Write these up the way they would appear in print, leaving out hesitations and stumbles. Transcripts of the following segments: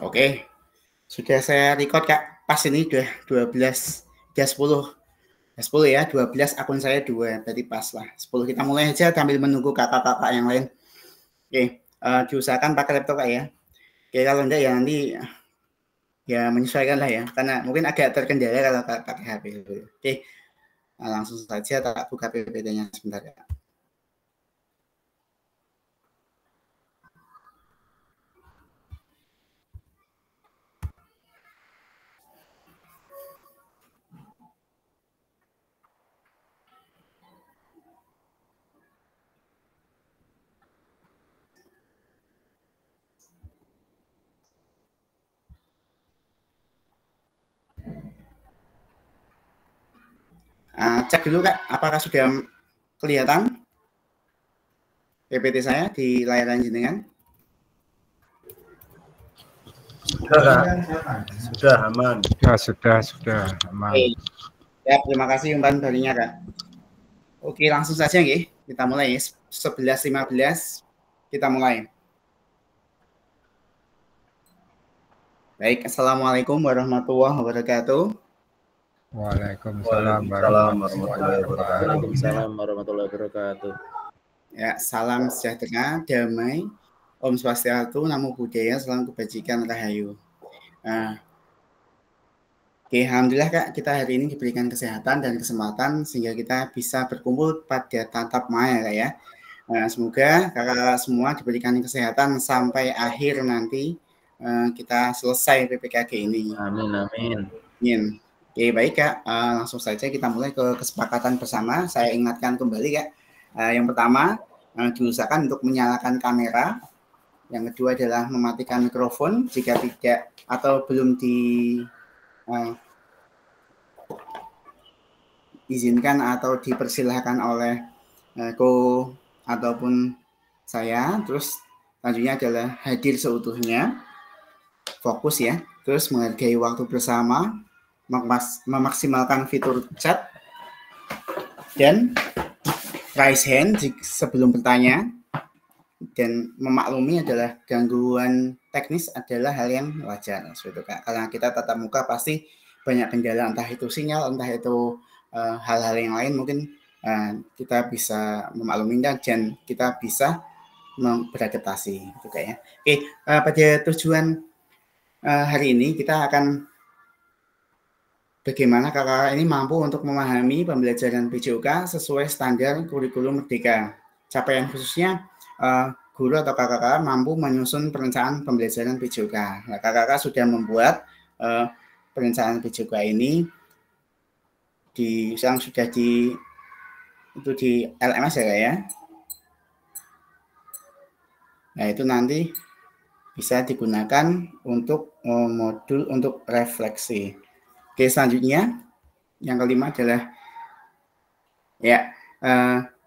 Oke, sudah saya record Kak. Pas ini udah 12, udah 10 ya, 12 akun saya 2, berarti pas lah. 10 kita mulai aja sambil menunggu kakak-kakak yang lain. Oke, diusahakan pakai laptop Kak ya. Oke, kalau enggak ya nanti ya menyesuaikan lah ya, karena mungkin agak terkendala kalau pakai HP. Oke, langsung saja tak buka PPT-nya sebentar ya. Cek dulu Kak, apakah sudah kelihatan PPT saya di layar jenengan? Sudah aman. Sudah aman. Oke. Ya, terima kasih umpan balinya Kak. Oke, langsung saja nggih. Kita mulai 11.15 kita mulai. Baik, Assalamualaikum warahmatullahi wabarakatuh. Waalaikumsalam warahmatullahi wabarakatuh. Ya, salam sejahtera, damai, Om Swastiastu, Namo Buddhaya, Salam Kebajikan, Rahayu. Oke, alhamdulillah Kak, kita hari ini diberikan kesehatan dan kesempatan sehingga kita bisa berkumpul pada tatap maya Kak ya. Semoga kakak semua diberikan kesehatan sampai akhir nanti kita selesai PPKG ini. Amin, amin. Amin. Oke, baik Kak, langsung saja kita mulai ke kesepakatan bersama. Saya ingatkan kembali Kak, yang pertama diusahakan untuk menyalakan kamera. Yang kedua adalah mematikan mikrofon jika tidak atau belum diizinkan atau dipersilahkan oleh ataupun saya. Terus selanjutnya adalah hadir seutuhnya, fokus ya, terus menghargai waktu bersama, memaksimalkan fitur chat, dan raise hand sebelum bertanya, dan memaklumi adalah gangguan teknis adalah hal yang wajar. Karena kita tatap muka pasti banyak kendala, entah itu sinyal, entah itu hal-hal yang lain, mungkin kita bisa memaklumi dan kita bisa beradaptasi gitu kayaknya. Oke, pada tujuan hari ini kita akan bagaimana kakak ini mampu untuk memahami pembelajaran PJOK sesuai standar kurikulum Merdeka. Capaian khususnya guru atau kakak mampu menyusun perencanaan pembelajaran PJOK. Nah, kakak sudah membuat perencanaan PJOK ini yang sudah di LMS ya. Nah, itu nanti bisa digunakan untuk modul untuk refleksi. Oke, selanjutnya yang kelima adalah ya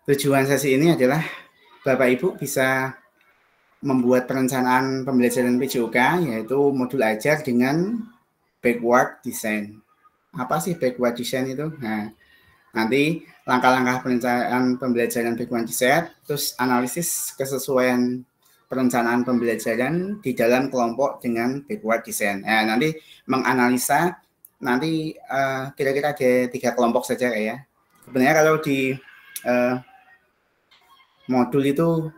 tujuan sesi ini adalah Bapak Ibu bisa membuat perencanaan pembelajaran PJOK yaitu modul ajar dengan backward design. Apa sih backward design itu? Nah, nanti langkah-langkah perencanaan pembelajaran backward design, terus analisis kesesuaian perencanaan pembelajaran di dalam kelompok dengan backward design. Nah, nanti menganalisa nanti kira-kira ada 3 kelompok saja ya. Sebenarnya kalau di modul itu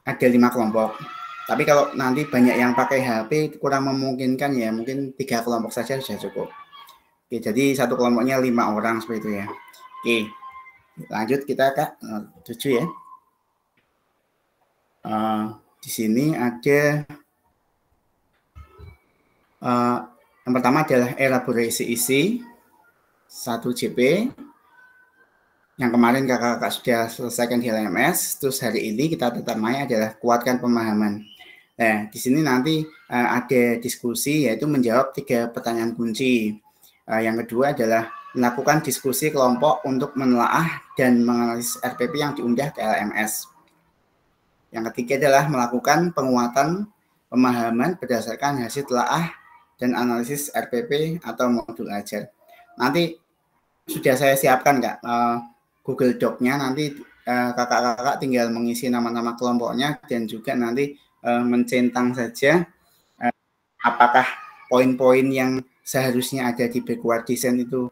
ada 5 kelompok. Tapi kalau nanti banyak yang pakai HP kurang memungkinkan ya, mungkin 3 kelompok saja sudah cukup. Oke, jadi satu kelompoknya 5 orang seperti itu ya. Oke, lanjut kita Kak 7 ya. Di sini ada yang pertama adalah elaborasi isi 1 JP yang kemarin kakak sudah selesaikan di LMS. Terus hari ini kita tetap main adalah kuatkan pemahaman. Nah, di sini nanti ada diskusi, yaitu menjawab 3 pertanyaan kunci. Yang kedua adalah melakukan diskusi kelompok untuk menelaah dan menganalisis RPP yang diunggah ke LMS. Yang ketiga adalah melakukan penguatan pemahaman berdasarkan hasil telaah dan analisis RPP atau modul ajar. Nanti sudah saya siapkan, Kak, Google Doc-nya. Nanti kakak-kakak tinggal mengisi nama-nama kelompoknya dan juga nanti mencentang saja apakah poin-poin yang seharusnya ada di backward design itu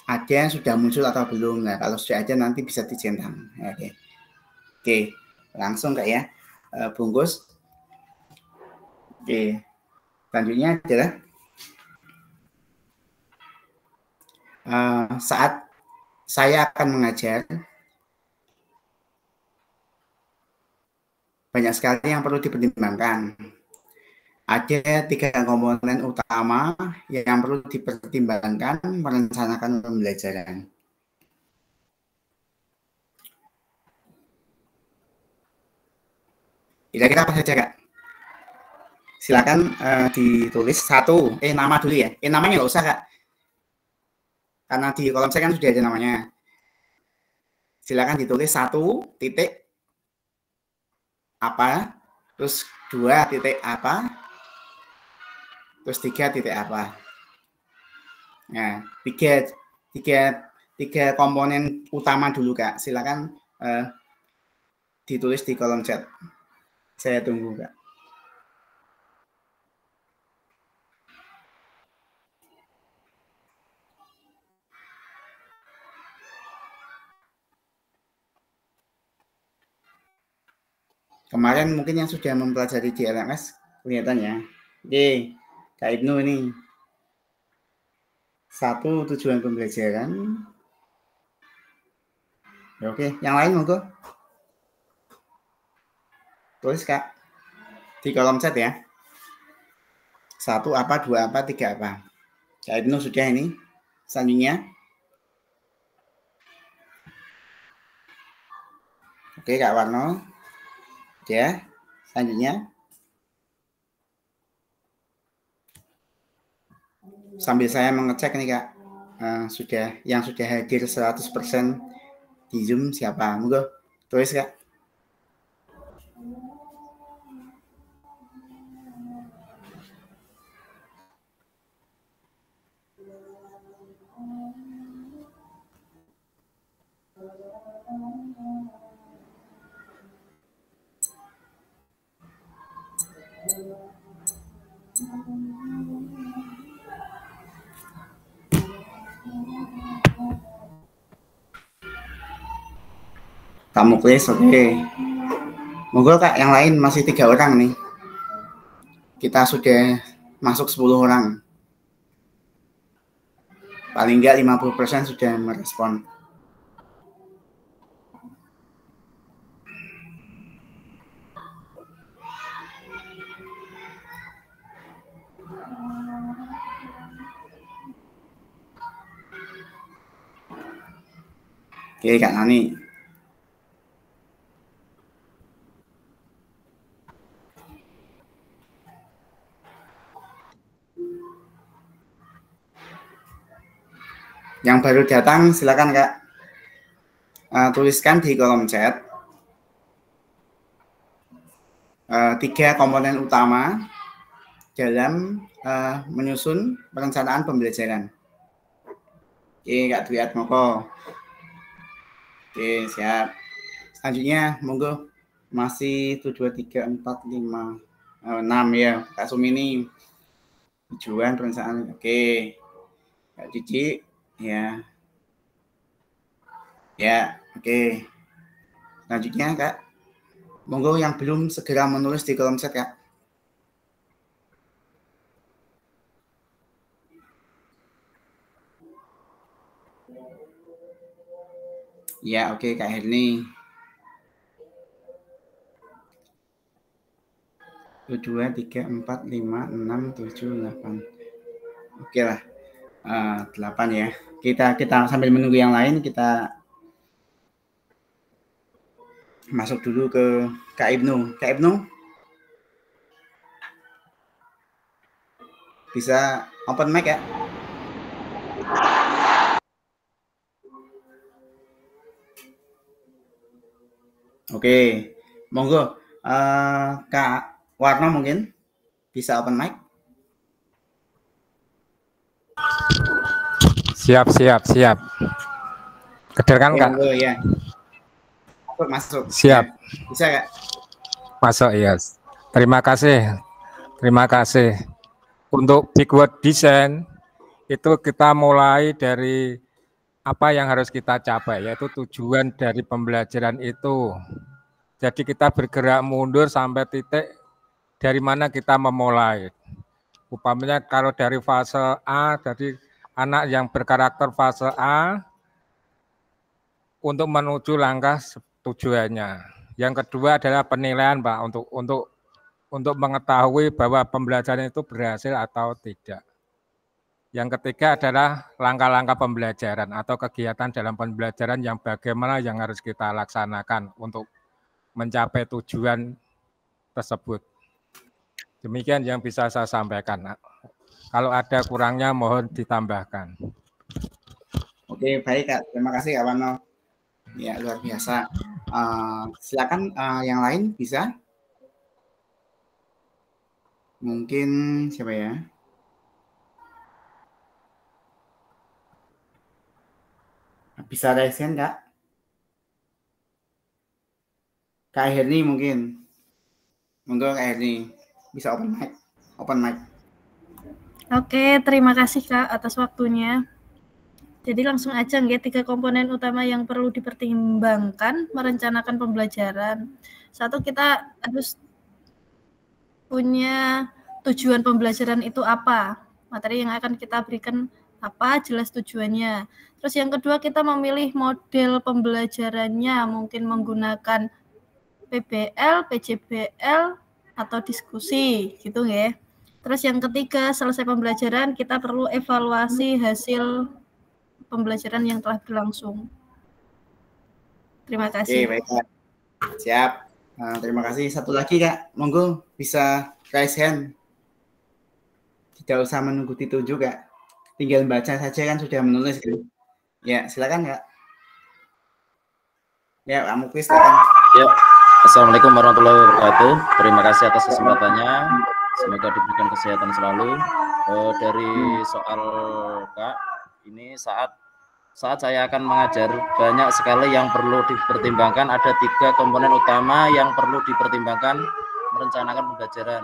ada, sudah muncul atau belum. Nah, kalau sudah ada nanti bisa dicentang. Oke. Langsung, Kak, ya. Bungkus. Oke. Selanjutnya adalah saat saya akan mengajar, banyak sekali yang perlu dipertimbangkan. Ada 3 komponen utama yang perlu dipertimbangkan merencanakan pembelajaran. Kira-kira apa saja, Kak? Silakan ditulis satu. Nama dulu ya. Namanya nggak usah, Kak. Karena di kolom saya kan sudah ada namanya. Silakan ditulis 1 titik apa, terus 2 titik apa, terus 3 titik apa. Nah, tiga komponen utama dulu, Kak. Silakan ditulis di kolom chat. Saya tunggu, Kak. Kemarin mungkin yang sudah mempelajari di LMS kelihatan ya. Oke, Kak Ibnu ini. 1 tujuan pembelajaran. Oke, yang lain monggo. Tulis, Kak, di kolom chat ya. 1 apa, 2 apa, 3 apa. Kak Ibnu sudah ini. Selanjutnya. Oke, Kak Warno. Ya, selanjutnya. Sambil saya mengecek nih, Kak. Yang sudah hadir 100% di Zoom siapa? Monggo tulis, Kak. Kak Muklis, oke. Monggo, Kak, yang lain masih 3 orang nih. Kita sudah masuk 10 orang. Paling enggak 50% sudah merespon. Oke, Kak Nani. Yang baru datang silakan, Kak. Tuliskan di kolom chat 3 komponen utama dalam menyusun perencanaan pembelajaran. Oke, Kak Triat Moko. Oke, siap. Selanjutnya, monggo. Masih 1, 2, 3, 4, 5, 6 ya. Kak Sumini. Tujuan perencanaan. Oke. Kak Cici. Ya. Ya, oke. Selanjutnya, Kak. Monggo yang belum segera menulis di kolom chat, Kak. Ya, oke, Kak Herni. 1, 2, 3, 4, 5, 6, 7, 8. Oke lah. 8 ya. Kita sambil menunggu yang lain, kita masuk dulu ke Kak Ibnu. Kak Ibnu, bisa open mic ya. Oke, monggo Kak Warno mungkin bisa open mic. Siap. Kedengeran Kak? Monggo ya. Masuk. Siap. Ya. Bisa Kak? Masuk ya. Terima kasih. Untuk Big Word Design itu kita mulai dari apa yang harus kita capai, yaitu tujuan dari pembelajaran itu. Jadi kita bergerak mundur sampai titik dari mana kita memulai. Umpamanya kalau dari fase A, dari anak yang berkarakter fase A untuk menuju langkah tujuannya. Yang kedua adalah penilaian, Pak, untuk mengetahui bahwa pembelajaran itu berhasil atau tidak. Yang ketiga adalah langkah-langkah pembelajaran atau kegiatan dalam pembelajaran yang bagaimana yang harus kita laksanakan untuk mencapai tujuan tersebut. Demikian yang bisa saya sampaikan. Kalau ada kurangnya mohon ditambahkan. Oke, baik Kak. Terima kasih Kak Warno. Ya, luar biasa. Silakan yang lain bisa. Mungkin siapa ya? Bisa raise hand Kak? Kak Herni mungkin. Monggo Kak Herni. Bisa open mic. Oke, terima kasih Kak atas waktunya. Jadi langsung aja nggih, 3 komponen utama yang perlu dipertimbangkan merencanakan pembelajaran. Satu, kita harus punya tujuan pembelajaran itu apa. Materi yang akan kita berikan apa, jelas tujuannya. Terus yang kedua, kita memilih model pembelajarannya, mungkin menggunakan PBL, PJBL, atau diskusi, gitu ya. Terus yang ketiga, selesai pembelajaran, kita perlu evaluasi hasil pembelajaran yang telah berlangsung. Terima kasih. Oke, baik Kak. Siap. Terima kasih. Satu lagi Kak, monggo bisa raise hand. Tidak usah menunggu ditunjuk Kak. Tinggal baca saja kan sudah menulis kan. Ya, silakan Kak. Ya, Pak Muklis silakan. Ya. Assalamualaikum warahmatullahi wabarakatuh. Terima kasih atas kesempatannya. Semoga diberikan kesehatan selalu. Dari soal Kak, ini saat saya akan mengajar, banyak sekali yang perlu dipertimbangkan. Ada 3 komponen utama yang perlu dipertimbangkan merencanakan pembelajaran.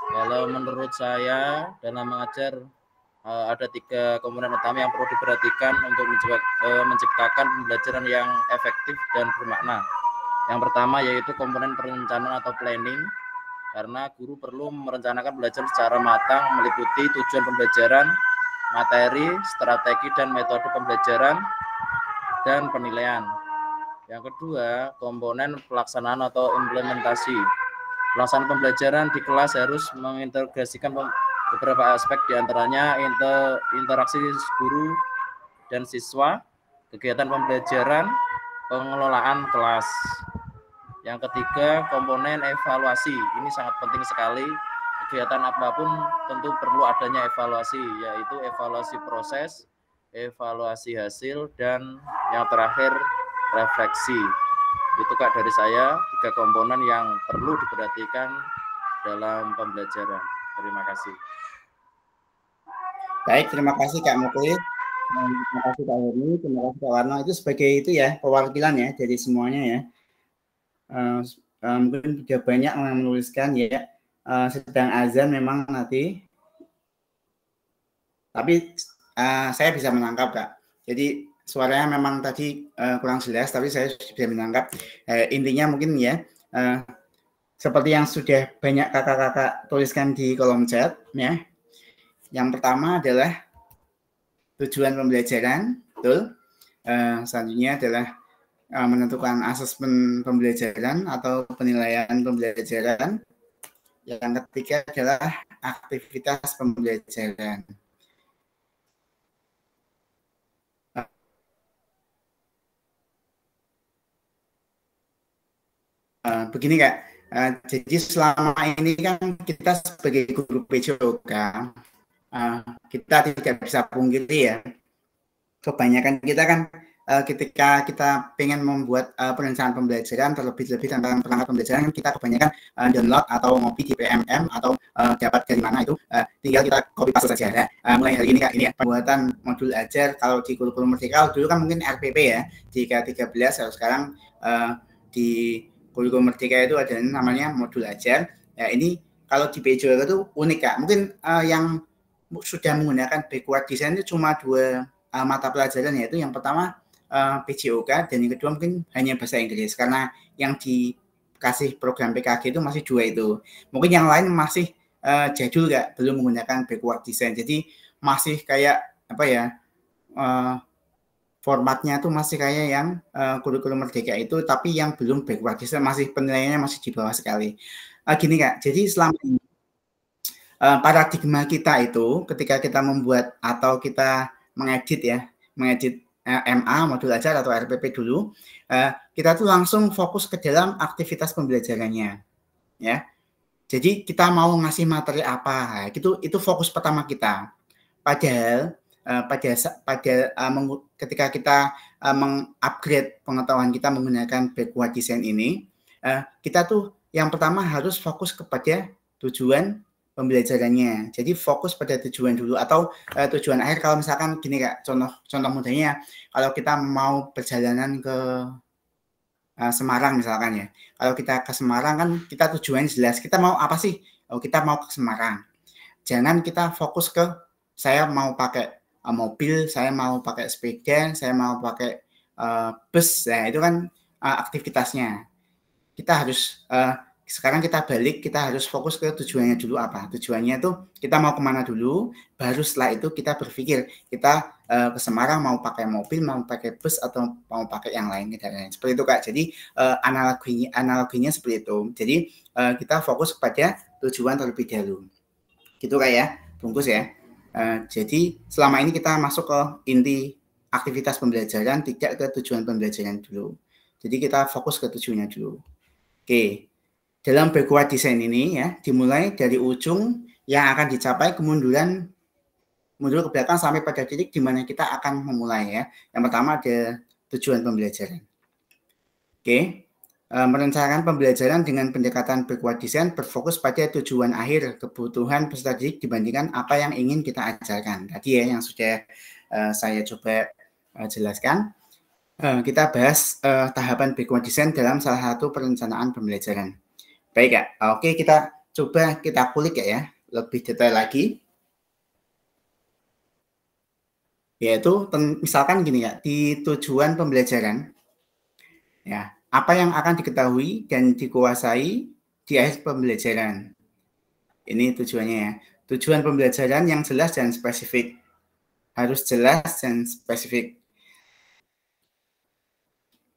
Kalau menurut saya dalam mengajar ada 3 komponen utama yang perlu diperhatikan untuk menciptakan pembelajaran yang efektif dan bermakna. Yang pertama yaitu komponen perencanaan atau planning, karena guru perlu merencanakan belajar secara matang meliputi tujuan pembelajaran, materi, strategi dan metode pembelajaran, dan penilaian. Yang kedua, komponen pelaksanaan atau implementasi. Pelaksanaan pembelajaran di kelas harus mengintegrasikan beberapa aspek, diantaranya interaksi guru dan siswa, kegiatan pembelajaran, pengelolaan kelas. Yang ketiga, komponen evaluasi. Ini sangat penting sekali. Kegiatan apapun tentu perlu adanya evaluasi, yaitu evaluasi proses, evaluasi hasil, dan yang terakhir refleksi. Itu Kak dari saya, 3 komponen yang perlu diperhatikan dalam pembelajaran. Terima kasih. Baik, terima kasih Kak Muklis. Terima kasih Kak Herni, terima kasih Kak Warno. Itu sebagai itu ya, perwakilan ya dari semuanya ya. Mungkin sudah banyak yang menuliskan ya. Sedang azan memang nanti. Tapi saya bisa menangkap Kak. Jadi suaranya memang tadi kurang jelas, tapi saya bisa menangkap. Intinya mungkin ya, seperti yang sudah banyak kakak-kakak tuliskan di kolom chat ya. Yang pertama adalah tujuan pembelajaran, betul. Selanjutnya adalah menentukan asesmen pembelajaran atau penilaian pembelajaran. Yang ketiga adalah aktivitas pembelajaran. Begini Kak, jadi selama ini kan kita sebagai guru PJOK kita tidak bisa pungkiri ya, kebanyakan kita kan ketika kita pengen membuat perencanaan pembelajaran, terlebih-lebih tentang perangkat pembelajaran, kita kebanyakan download atau ngopi di PMM atau dapat dari mana itu, tinggal kita copy paste saja. Mulai hari ini Kak, ini ya, pembuatan modul ajar kalau di kurikulum Merdeka dulu kan mungkin RPP ya, di K13, kalau sekarang di kurikulum Merdeka itu ada namanya modul ajar. Ya, ini kalau di PJOK itu unik Kak. Mungkin yang sudah menggunakan backward design itu cuma 2 mata pelajaran, yaitu yang pertama PJOK dan yang kedua mungkin hanya bahasa Inggris, karena yang dikasih program PKG itu masih 2 itu. Mungkin yang lain masih jadul Kak, belum menggunakan backward design. Jadi masih kayak apa ya, formatnya tuh masih kayak yang kurikulum Merdeka itu, tapi yang belum backward design, masih penilaiannya masih di bawah sekali. Gini Kak, jadi selama ini paradigma kita itu ketika kita membuat atau kita mengedit MA modul ajar atau RPP dulu, kita tuh langsung fokus ke dalam aktivitas pembelajarannya, ya. Jadi kita mau ngasih materi apa, itu fokus pertama kita. Padahal ketika kita mengupgrade pengetahuan kita menggunakan backward design ini, kita tuh yang pertama harus fokus kepada tujuan pembelajarannya. Jadi fokus pada tujuan dulu, atau tujuan akhir. Kalau misalkan gini Kak, contoh mudahnya, kalau kita mau perjalanan ke Semarang misalkan ya. Kalau kita ke Semarang kan kita tujuannya jelas. Kita mau apa sih? Oh, kita mau ke Semarang. Jangan kita fokus ke saya mau pakai mobil, saya mau pakai sepeda, saya mau pakai bus. Nah, itu kan aktivitasnya. Kita harus sekarang kita balik, kita harus fokus ke tujuannya dulu apa. Tujuannya tuh kita mau kemana dulu, baru setelah itu kita berpikir kita ke Semarang mau pakai mobil, mau pakai bus, atau mau pakai yang lain. Seperti itu Kak. Jadi analoginya seperti itu. Jadi kita fokus kepada tujuan terlebih dahulu. Gitu Kak ya, bungkus ya. Jadi selama ini kita masuk ke inti aktivitas pembelajaran, tidak ke tujuan pembelajaran dulu. Jadi kita fokus ke tujuannya dulu. Oke. Dalam backward design ini ya, dimulai dari ujung yang akan dicapai, kemunduran mundur ke belakang sampai pada titik di mana kita akan memulai ya. Yang pertama ada tujuan pembelajaran. Oke. Merencanakan pembelajaran dengan pendekatan backward design berfokus pada tujuan akhir kebutuhan peserta didik dibandingkan apa yang ingin kita ajarkan. Tadi ya yang sudah saya coba jelaskan. Kita bahas tahapan backward design dalam salah satu perencanaan pembelajaran. Baik Kak, oke, kita coba kita kulik ya, lebih detail lagi. Yaitu misalkan gini Kak, di tujuan pembelajaran, ya, apa yang akan diketahui dan dikuasai di akhir pembelajaran. Ini tujuannya ya. Tujuan pembelajaran yang jelas dan spesifik. Harus jelas dan spesifik.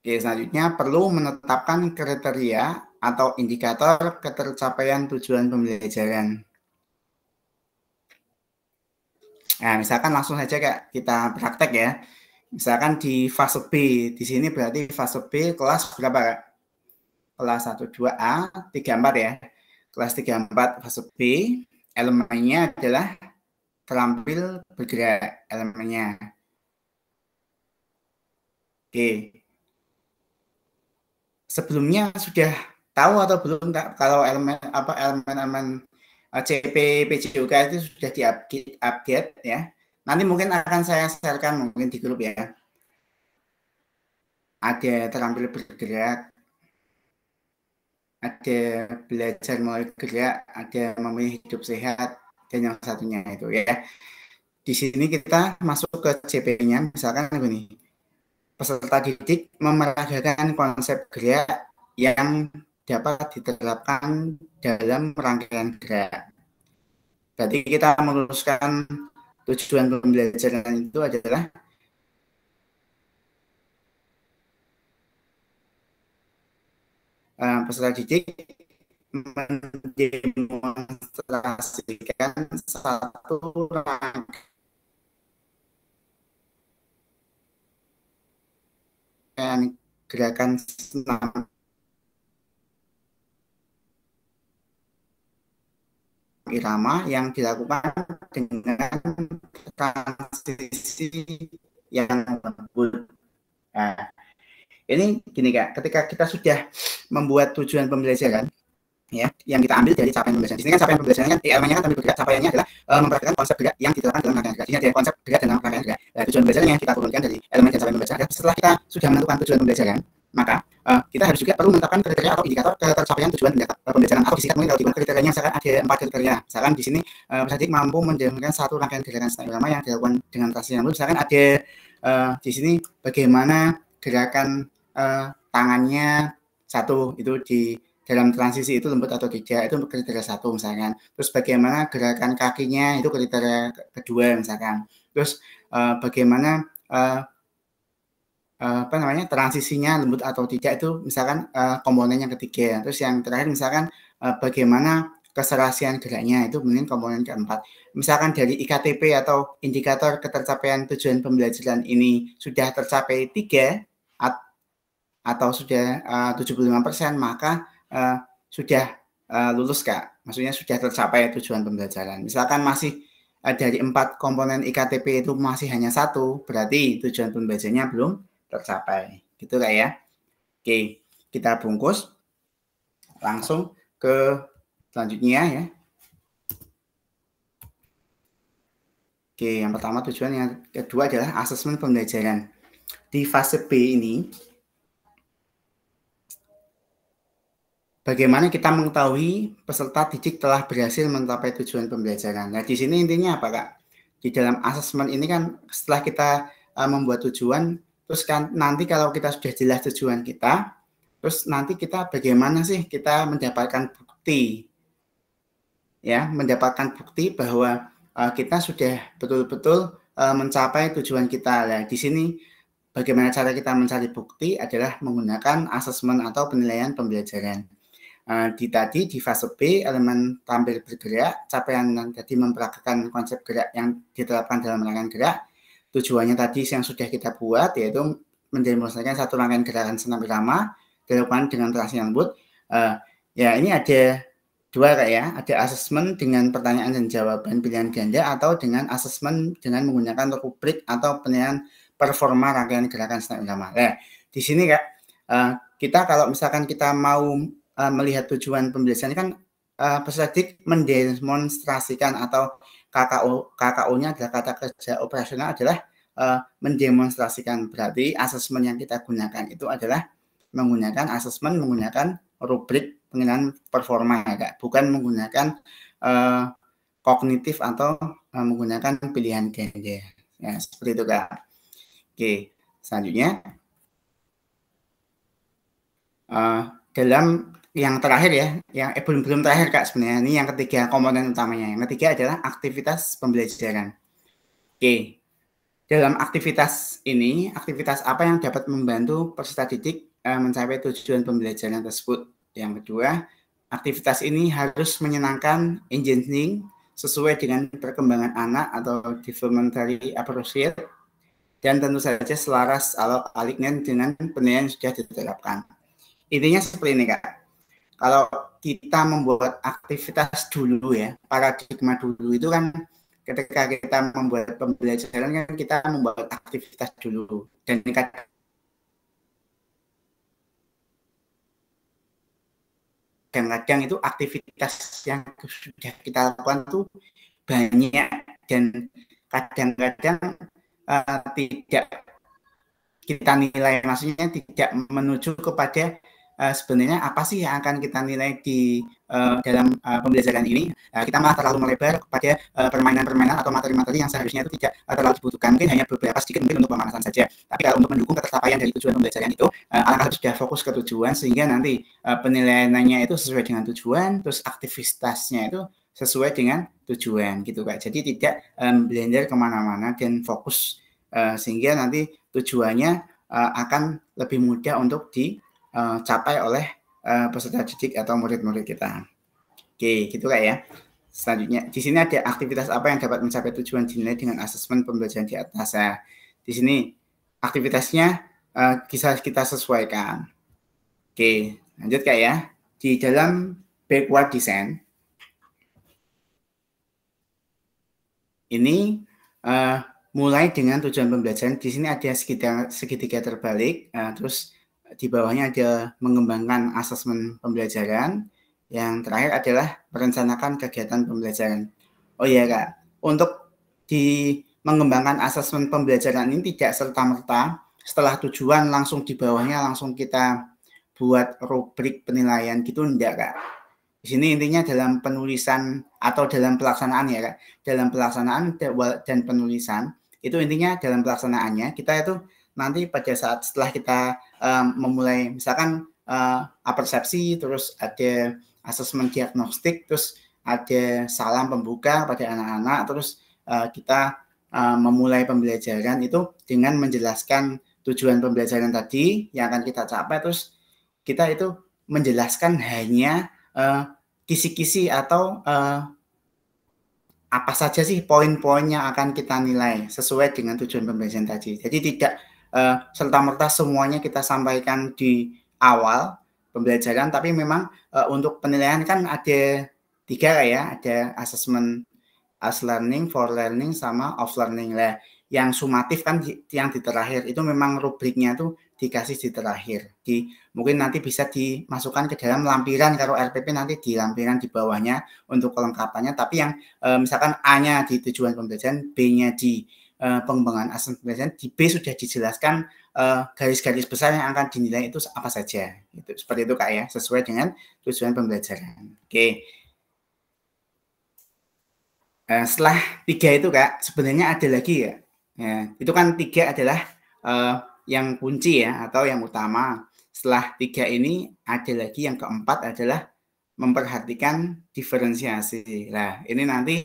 Oke, selanjutnya perlu menetapkan kriteria atau indikator ketercapaian tujuan pembelajaran. Nah, misalkan langsung saja Kak, kita praktek ya. Misalkan di fase B, di sini berarti fase B kelas berapa Kak? Kelas 1, 2A, 3, 4 ya. Kelas 3, 4 fase B, elemennya adalah terampil bergerak elemennya. Oke. Sebelumnya sudah tahu atau belum Kak, kalau elemen CP PJOK itu sudah di-update ya. Nanti mungkin akan saya sharekan mungkin di grup ya. Ada terampil bergerak, ada belajar mulai gerak, ada memilih hidup sehat, dan yang satunya itu ya. Di sini kita masuk ke CP-nya, misalkan begini. Peserta didik memeragakan konsep gerak yang dapat diterapkan dalam rangkaian gerak. Berarti kita meluruskan tujuan pembelajaran itu adalah peserta didik mendemonstrasikan satu rangkaian gerakan senam irama yang dilakukan dengan transisi yang lembut. Nah, ini gini Kak, ketika kita sudah membuat tujuan pembelajaran, ya, yang kita ambil dari capaian pembelajaran. Di sini kan capaian pembelajaran kan elemennya kan tampil bergerak, capaiannya adalah memperhatikan konsep gerak yang diterapkan dalam rangkaian gerak. Ini ada konsep gerak dalam rangkaian gerak. Nah, tujuan pembelajaran yang kita turunkan dari elemen dan capaian pembelajaran. Setelah kita sudah menentukan tujuan pembelajaran, maka kita harus juga perlu menetapkan kriteria atau indikator tercapaian tujuan pembelajaran, atau disingkat mungkin kalau di kriterianya misalkan ada 4 kriteria. Misalkan di sini peserta mampu menjalankan satu rangkaian gerakan seni irama yang dilakukan dengan transisi yang lembut. Misalkan ada di sini bagaimana gerakan tangannya satu itu di dalam transisi itu lembut atau tidak, itu kriteria 1 misalkan. Terus bagaimana gerakan kakinya itu kriteria kedua misalkan. Terus bagaimana transisinya lembut atau tidak itu misalkan komponen yang ketiga. Terus yang terakhir misalkan bagaimana keserasian geraknya itu mungkin komponen keempat. Misalkan dari IKTP atau indikator ketercapaian tujuan pembelajaran ini sudah tercapai 3 atau sudah 75%, maka sudah lulus Kak. Maksudnya sudah tercapai tujuan pembelajaran. Misalkan masih dari 4 komponen IKTP itu masih hanya 1, berarti tujuan pembelajarannya belum tercapai. Gitu Kak ya. Oke, kita bungkus langsung ke selanjutnya ya. Oke, yang pertama tujuan, yang kedua adalah asesmen pembelajaran. Di fase B ini, bagaimana kita mengetahui peserta didik telah berhasil mencapai tujuan pembelajaran. Nah, di sini intinya apa, Kak? Di dalam asesmen ini kan setelah kita membuat tujuan, terus kan nanti kalau kita sudah jelas tujuan kita, terus nanti kita bagaimana sih kita mendapatkan bukti, ya, mendapatkan bukti bahwa kita sudah betul-betul mencapai tujuan kita. Nah, di sini bagaimana cara kita mencari bukti adalah menggunakan asesmen atau penilaian pembelajaran. Di fase B, elemen tampil bergerak, capaian tadi memperagakan konsep gerak yang diterapkan dalam rangkaian gerak. Tujuannya tadi yang sudah kita buat, yaitu mendemonstrasikan satu rangkaian gerakan senam irama dilakukan dengan transisi yang lembut. Ya, ini ada 2 Kak ya, ada asesmen dengan pertanyaan dan jawaban pilihan ganda, atau dengan asesmen dengan menggunakan rubrik atau penilaian performa rangkaian gerakan senam irama. Nah, di sini Kak, kita kalau misalkan kita mau melihat tujuan pembelajaran kan peserta didik mendemonstrasikan, atau KKO-nya adalah kata kerja operasional adalah mendemonstrasikan. Berarti asesmen yang kita gunakan itu adalah menggunakan asesmen menggunakan rubrik penilaian performa ya Kak, bukan menggunakan kognitif atau menggunakan pilihan ganda. Ya, seperti itu Kak. Oke, selanjutnya dalam yang terakhir ya, yang belum terakhir Kak sebenarnya, ini yang ketiga komponen utamanya. Yang ketiga adalah aktivitas pembelajaran. Oke, dalam aktivitas ini, aktivitas apa yang dapat membantu peserta didik mencapai tujuan pembelajaran tersebut? Yang kedua, aktivitas ini harus menyenangkan, engaging, sesuai dengan perkembangan anak atau developmentally appropriate, dan tentu saja selaras atau alignen dengan penilaian yang sudah diterapkan. Intinya seperti ini Kak. Kalau kita membuat aktivitas dulu ya, paradigma dulu itu kan ketika kita membuat pembelajaran kan kita membuat aktivitas dulu, dan kadang-kadang itu aktivitas yang sudah kita lakukan tuh banyak, dan kadang-kadang tidak kita nilai, maksudnya tidak menuju kepada sebenarnya apa sih yang akan kita nilai di dalam pembelajaran ini. Kita malah terlalu melebar kepada permainan-permainan atau materi-materi yang seharusnya itu tidak terlalu dibutuhkan, mungkin hanya beberapa sedikit mungkin untuk pemanasan saja. Tapi kalau untuk mendukung ketercapaian dari tujuan pembelajaran itu, alangkah sudah fokus ke tujuan, sehingga nanti penilaiannya itu sesuai dengan tujuan, terus aktivitasnya itu sesuai dengan tujuan gitu Kak. Jadi tidak blender kemana-mana dan fokus, sehingga nanti tujuannya akan lebih mudah untuk dicapai oleh peserta didik atau murid-murid kita. Oke, gitu Kak ya. Selanjutnya, di sini ada aktivitas apa yang dapat mencapai tujuan dinilai dengan asesmen pembelajaran di atas. Nah, di sini aktivitasnya bisa kita sesuaikan. Oke, lanjut Kak ya. Di dalam backward design, ini mulai dengan tujuan pembelajaran. Di sini ada segitiga terbalik, terus di bawahnya ada mengembangkan asesmen pembelajaran. Yang terakhir adalah merencanakan kegiatan pembelajaran. Oh iya Kak, untuk di mengembangkan asesmen pembelajaran ini tidak serta-merta setelah tujuan langsung di bawahnya langsung kita buat rubrik penilaian gitu, enggak Kak. Di sini intinya dalam penulisan atau dalam pelaksanaan ya Kak. Dalam pelaksanaan dan penulisan itu intinya dalam pelaksanaannya kita itu nanti pada saat setelah kita memulai misalkan apersepsi, terus ada asesmen diagnostik, terus ada salam pembuka pada anak-anak, terus kita memulai pembelajaran itu dengan menjelaskan tujuan pembelajaran tadi yang akan kita capai, terus kita itu menjelaskan hanya kisi-kisi atau apa saja sih poin-poin yang akan kita nilai sesuai dengan tujuan pembelajaran tadi. Jadi tidak serta-merta semuanya kita sampaikan di awal pembelajaran, tapi memang untuk penilaian kan ada 3 ya, ada asesmen as learning, for learning, sama off learning lah. Yang sumatif kan yang di terakhir itu memang rubriknya tuh dikasih di terakhir. Mungkin nanti bisa dimasukkan ke dalam lampiran, kalau RPP nanti di lampiran di bawahnya untuk kelengkapannya. Tapi yang misalkan A-nya di tujuan pembelajaran, B-nya di pengembangan asesmen pembelajaran, di B sudah dijelaskan garis-garis besar yang akan dinilai itu apa saja. Itu seperti itu Kak ya, sesuai dengan tujuan pembelajaran. Oke. Setelah 3 itu Kak, sebenarnya ada lagi ya. Itu kan 3 adalah yang kunci ya, atau yang utama. Setelah 3 ini ada lagi yang keempat adalah memperhatikan diferensiasi. Nah, ini nanti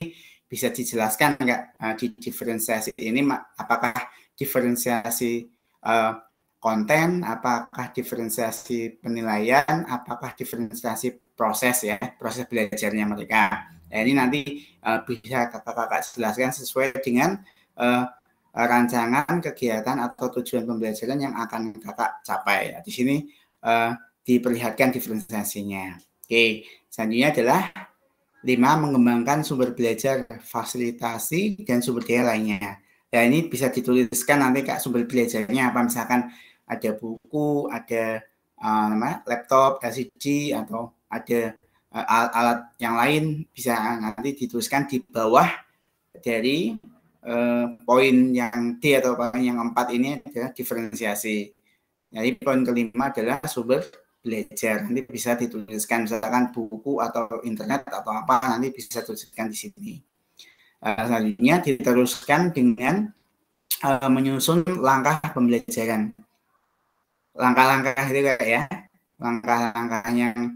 bisa dijelaskan Kak, di diferensiasi ini apakah diferensiasi konten, apakah diferensiasi penilaian, apakah diferensiasi proses ya, proses belajarnya mereka. Nah, ini nanti bisa kakak-kakak jelaskan sesuai dengan rancangan kegiatan atau tujuan pembelajaran yang akan kakak capai. Di sini diperlihatkan diferensiasinya. Oke, selanjutnya adalah 5, mengembangkan sumber belajar, fasilitasi, dan sumber daya lainnya. Ya, ini bisa dituliskan nanti Kak sumber belajarnya apa, misalkan ada buku, ada laptop, LCD, atau ada alat yang lain, bisa nanti dituliskan di bawah dari poin yang D atau poin yang 4 ini adalah diferensiasi. Jadi poin kelima adalah sumber belajar, nanti bisa dituliskan misalkan buku atau internet atau apa, nanti bisa dituliskan di sini. Selanjutnya diteruskan dengan menyusun langkah pembelajaran. Langkah-langkah itu Kak ya, langkah-langkah yang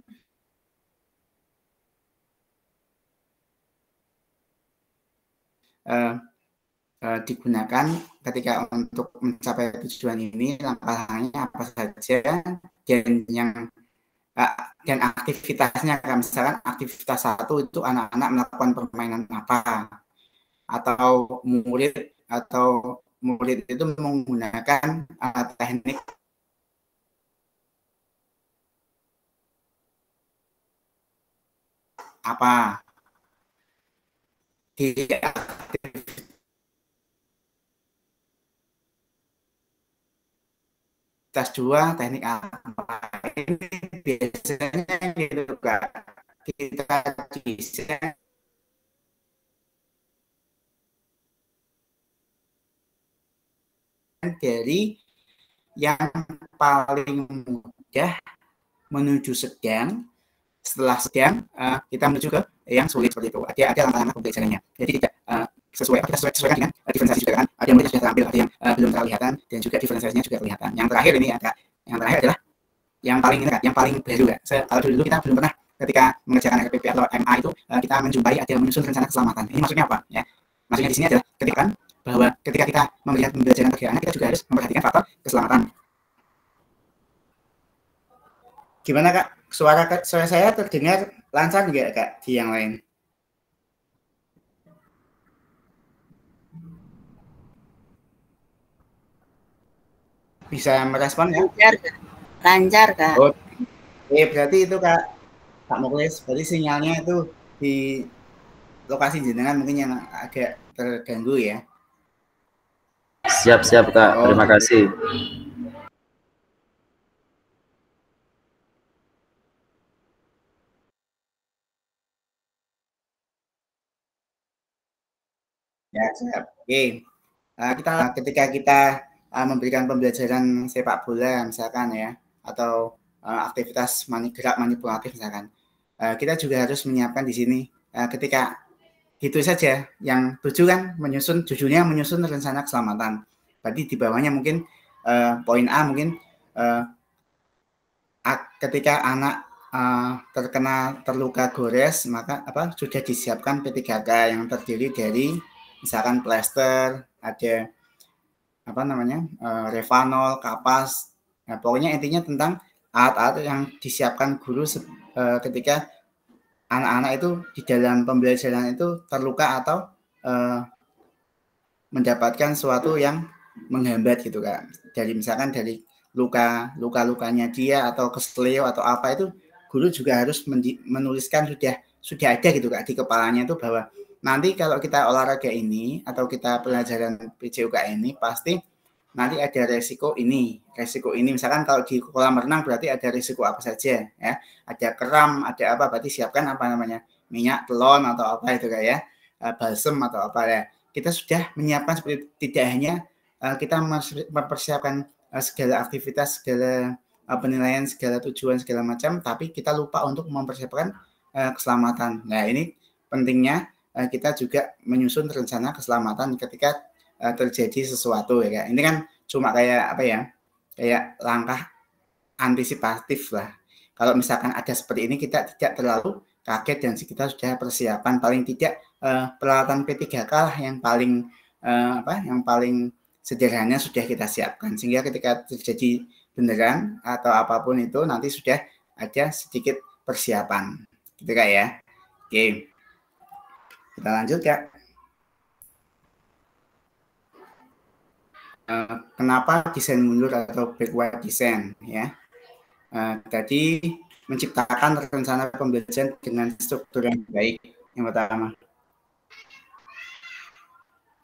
digunakan ketika untuk mencapai tujuan ini, langkah-langkahnya apa saja, dan aktivitasnya. Misalkan aktivitas 1 itu anak-anak melakukan permainan apa, atau murid itu menggunakan teknik apa. Di aktivitas 2 teknik apa, ini biasanya gitu Kak, kita bisa dari yang paling mudah menuju sedang, setelah sedang kita menuju ke yang sulit, seperti itu. Ada langkah-langkah pembelajarannya. Jadi tidak kita sesuaikan dengan diferensiasi juga kan. Ada yang sudah terampil, ada yang belum terlihatan, dan juga diferensiasinya juga kelihatan. Yang terakhir ini yang terakhir adalah yang paling baru Kak. Kalau dulu kita belum pernah ketika mengerjakan RPP atau MA itu kita menjumpai ada yang menyusun rencana keselamatan. Ini maksudnya apa? Ya, maksudnya di sini adalah bahwa ketika kita melihat pembelajaran bagi anak, kita juga harus memperhatikan faktor keselamatan. Gimana Kak? Suara saya terdengar lancar nggak Kak di yang lain? Bisa merespon ya? Lancar Kak. Oh, berarti itu Kak Muklis, berarti sinyalnya itu di lokasi jenengan mungkin yang agak terganggu ya. Siap Kak, terima kasih. Ya, siap. Oke. Ketika kita memberikan pembelajaran sepak bola misalkan ya, atau aktivitas gerak manipulatif misalkan, kita juga harus menyiapkan di sini ketika gitu saja yang tujuan judulnya menyusun rencana keselamatan. Berarti di bawahnya mungkin poin A mungkin ketika anak terluka gores, maka sudah disiapkan P3K yang terdiri dari misalkan plester, ada Revanol, kapas. Nah, pokoknya intinya tentang alat-alat yang disiapkan guru ketika anak-anak itu di dalam pembelajaran itu terluka atau mendapatkan sesuatu yang menghambat gitu Kak. Misalkan dari lukanya dia atau kesleo atau apa itu, guru juga harus menuliskan sudah ada gitu Kak di kepalanya itu bahwa nanti kalau kita olahraga ini atau kita pelajaran PJUK ini pasti nanti ada resiko ini misalkan kalau di kolam renang berarti ada resiko apa saja ya, ada kram, ada apa, berarti siapkan minyak telon atau apa itu Kak ya, balsem atau apa ya. Kita sudah menyiapkan seperti tidak hanya kita mempersiapkan segala aktivitas, segala penilaian, segala tujuan, segala macam, tapi kita lupa untuk mempersiapkan keselamatan. Nah, ini pentingnya kita juga menyusun rencana keselamatan ketika terjadi sesuatu ya. Ini kan cuma kayak kayak langkah antisipatif lah. Kalau misalkan ada seperti ini kita tidak terlalu kaget dan kita sudah persiapan, paling tidak peralatan P3K lah yang paling sederhana sudah kita siapkan, sehingga ketika terjadi beneran atau apapun itu nanti sudah ada sedikit persiapan gitu Kak ya. Oke, kita lanjut Kak. Kenapa desain mundur atau backward design ya? Tadi menciptakan rencana pembelajaran dengan struktur yang baik yang pertama.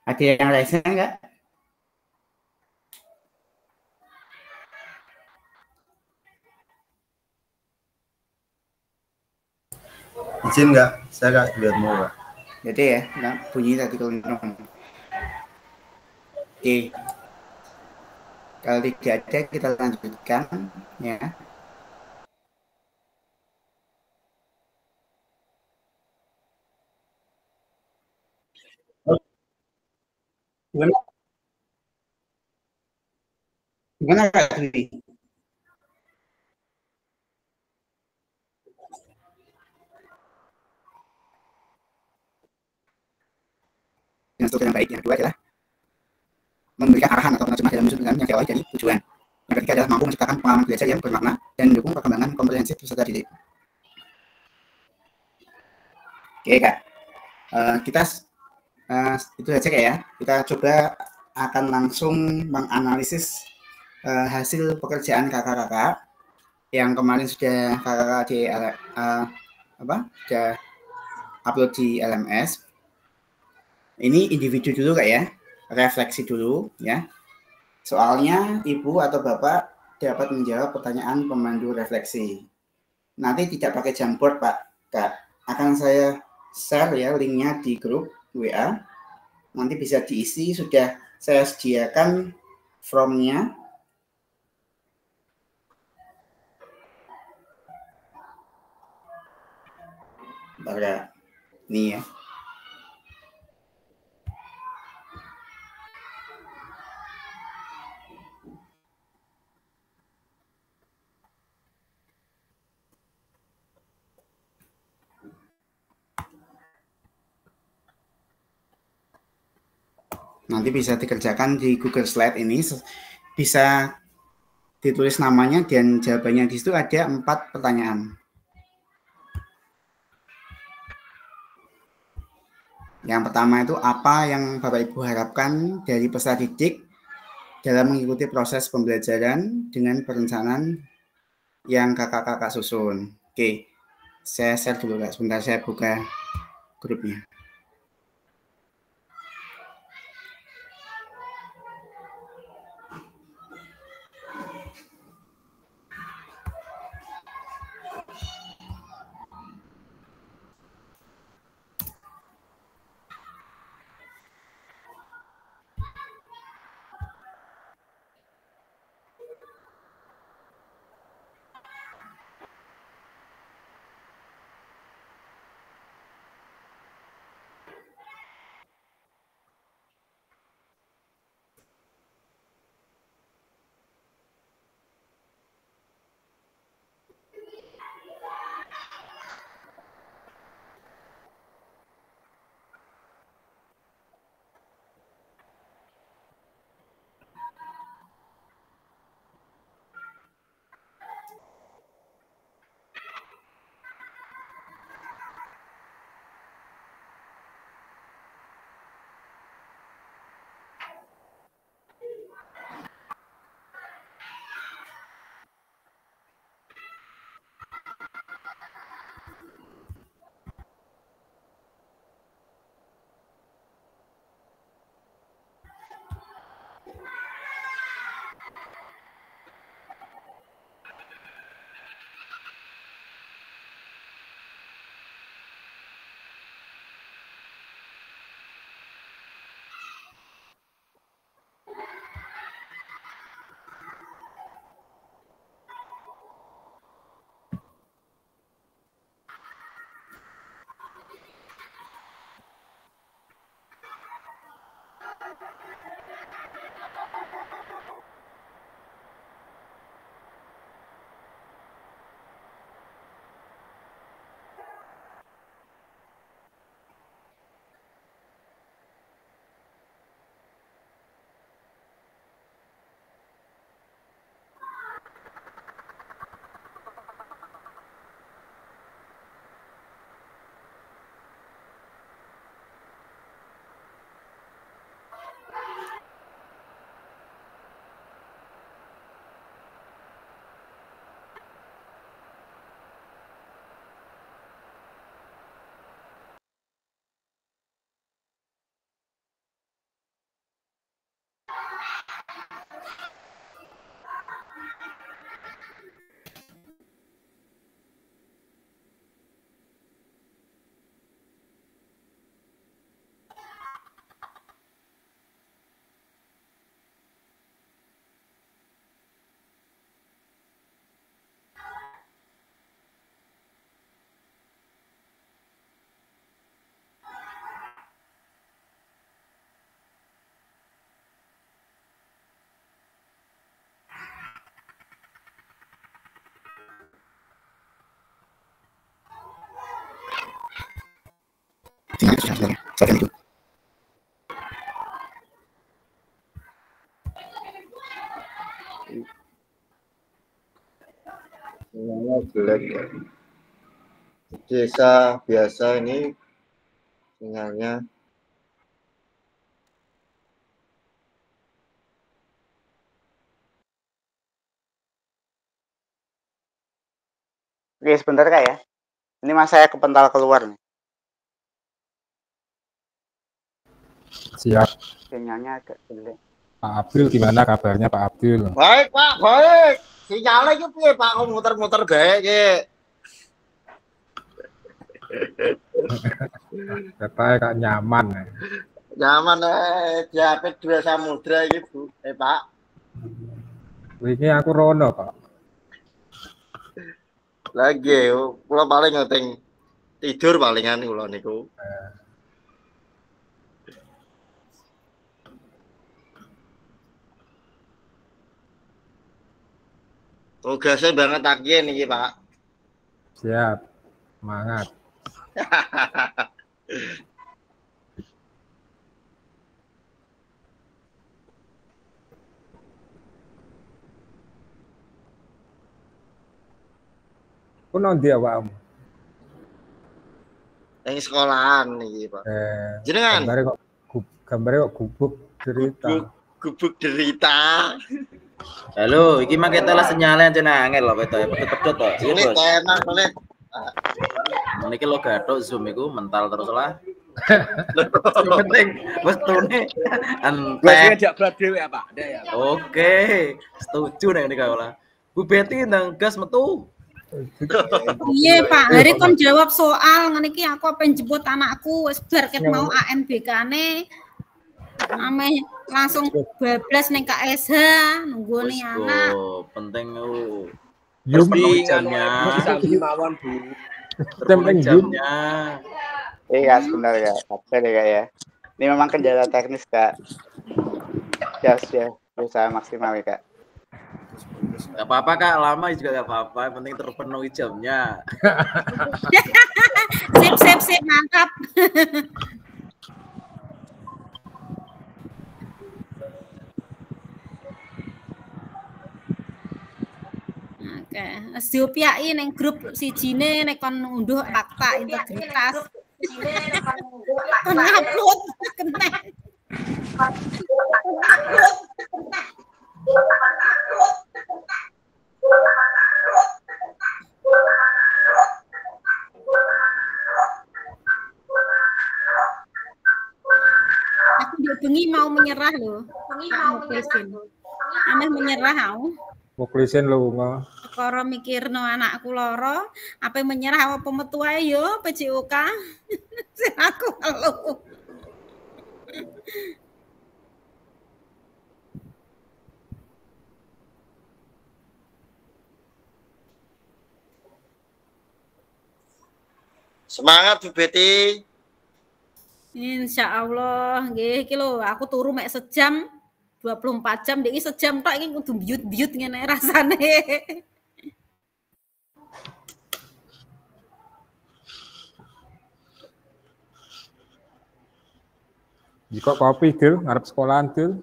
Ada yang raise enggak? Izin nggak? Saya nggak lihat mau Pak. Jadi ya, bunyi tadi kalau Oke. Kalau tidak ada kita lanjutkan ya. Gimana Kak Dwi? Yang struktur yang baik yang kedua adalah memberikan arahan atau menerjemah dalam menyusun yang diawali dari tujuan. Yang ketiga adalah mampu menciptakan pengalaman belajar yang bermakna dan mendukung perkembangan komprehensif peserta didik. Oke Kak, kita itu saja Kak ya. Kita coba akan langsung menganalisis hasil pekerjaan kakak-kakak yang kemarin sudah kakak di sudah upload di LMS. Ini individu dulu Kak ya, refleksi dulu ya. Soalnya Ibu atau Bapak dapat menjawab pertanyaan pemandu refleksi. Nanti tidak pakai Jamboard Pak Kak. Akan saya share ya linknya di grup WA. Nanti bisa diisi, sudah saya sediakan formnya. Bentar, ini ya. Nanti bisa dikerjakan di Google Slide ini, bisa ditulis namanya dan jawabannya. Di situ ada 4 pertanyaan. Yang pertama itu apa yang Bapak Ibu harapkan dari peserta didik dalam mengikuti proses pembelajaran dengan perencanaan yang kakak-kakak susun. Oke, saya share dulu Kak, sebentar saya buka grupnya. Saya itu. Sinyalnya jelek ya. Desa biasa ini sinyalnya. Oke, sebentar Kak ya. Ini mas saya kepental keluar nih. Siap. Sinyalnya agak jelek. Pak Abdul, gimana kabarnya Pak Abdul? Baik Pak, baik. Sinyalnya itu piye Pak, kok muter-muter baik ya. Katanya Kak nyaman. Nyaman di HP 2 Samudra iki Bu. Pak. Ini aku rono Pak. Lagi, kula paling ngeteng tidur palingan kula niku. Tugasnya banget takien nih Pak. Siap, semangat. Aku nanti awakmu. Yang sekolahan nih Pak. Jenengan. Gambarnya kok gubuk cerita. Gubuk derita. Halo, iki mah kita lah sinyalnya aja angel loh, betul pedot toh. Ini enak boleh. Niki lo gathuk Zoom iku mental terus lah. Penting westune entek. Wis berat dhewe ya, Pak. Ya. Oke, setuju nek nika lah. Bu Betty ndang gas metu. Iya Pak, hari kon jawab soal ngene iki aku pengen jemput anakku wis bar ket mau ANBK-ne. Ame langsung bablas ning KSH nunggone anak. Penting Yumi jamnya. mawon Bu. Penting jamnya. Iya sebentar ya, capek deh Kak ya. Ini memang kendala teknis Kak. Ya, berusaha maksimal ya Kak. Gak apa-apa Kak, lama juga gak apa-apa, yang penting terpenuhi jamnya. Sip, mantap. Oke, diopiaki ning grup sijine nek kon unduh fakta integritas. Kon upload kena. Aku dia bengi mau menyerah loh. Aneh menyerah aku. Muklisin lunga. Perkara mikirno anakku loro, apa menyerah apa metu ae yo PJOK. Sing aku ngeluh. Semangat Bu Betty. Insya Allah, nggih iki lho, aku turu mek sejam 24 jam, iki sejam tok iki kudu biut-biut ngene rasane. Jika kopi Dil, ngarep sekolahan Dil.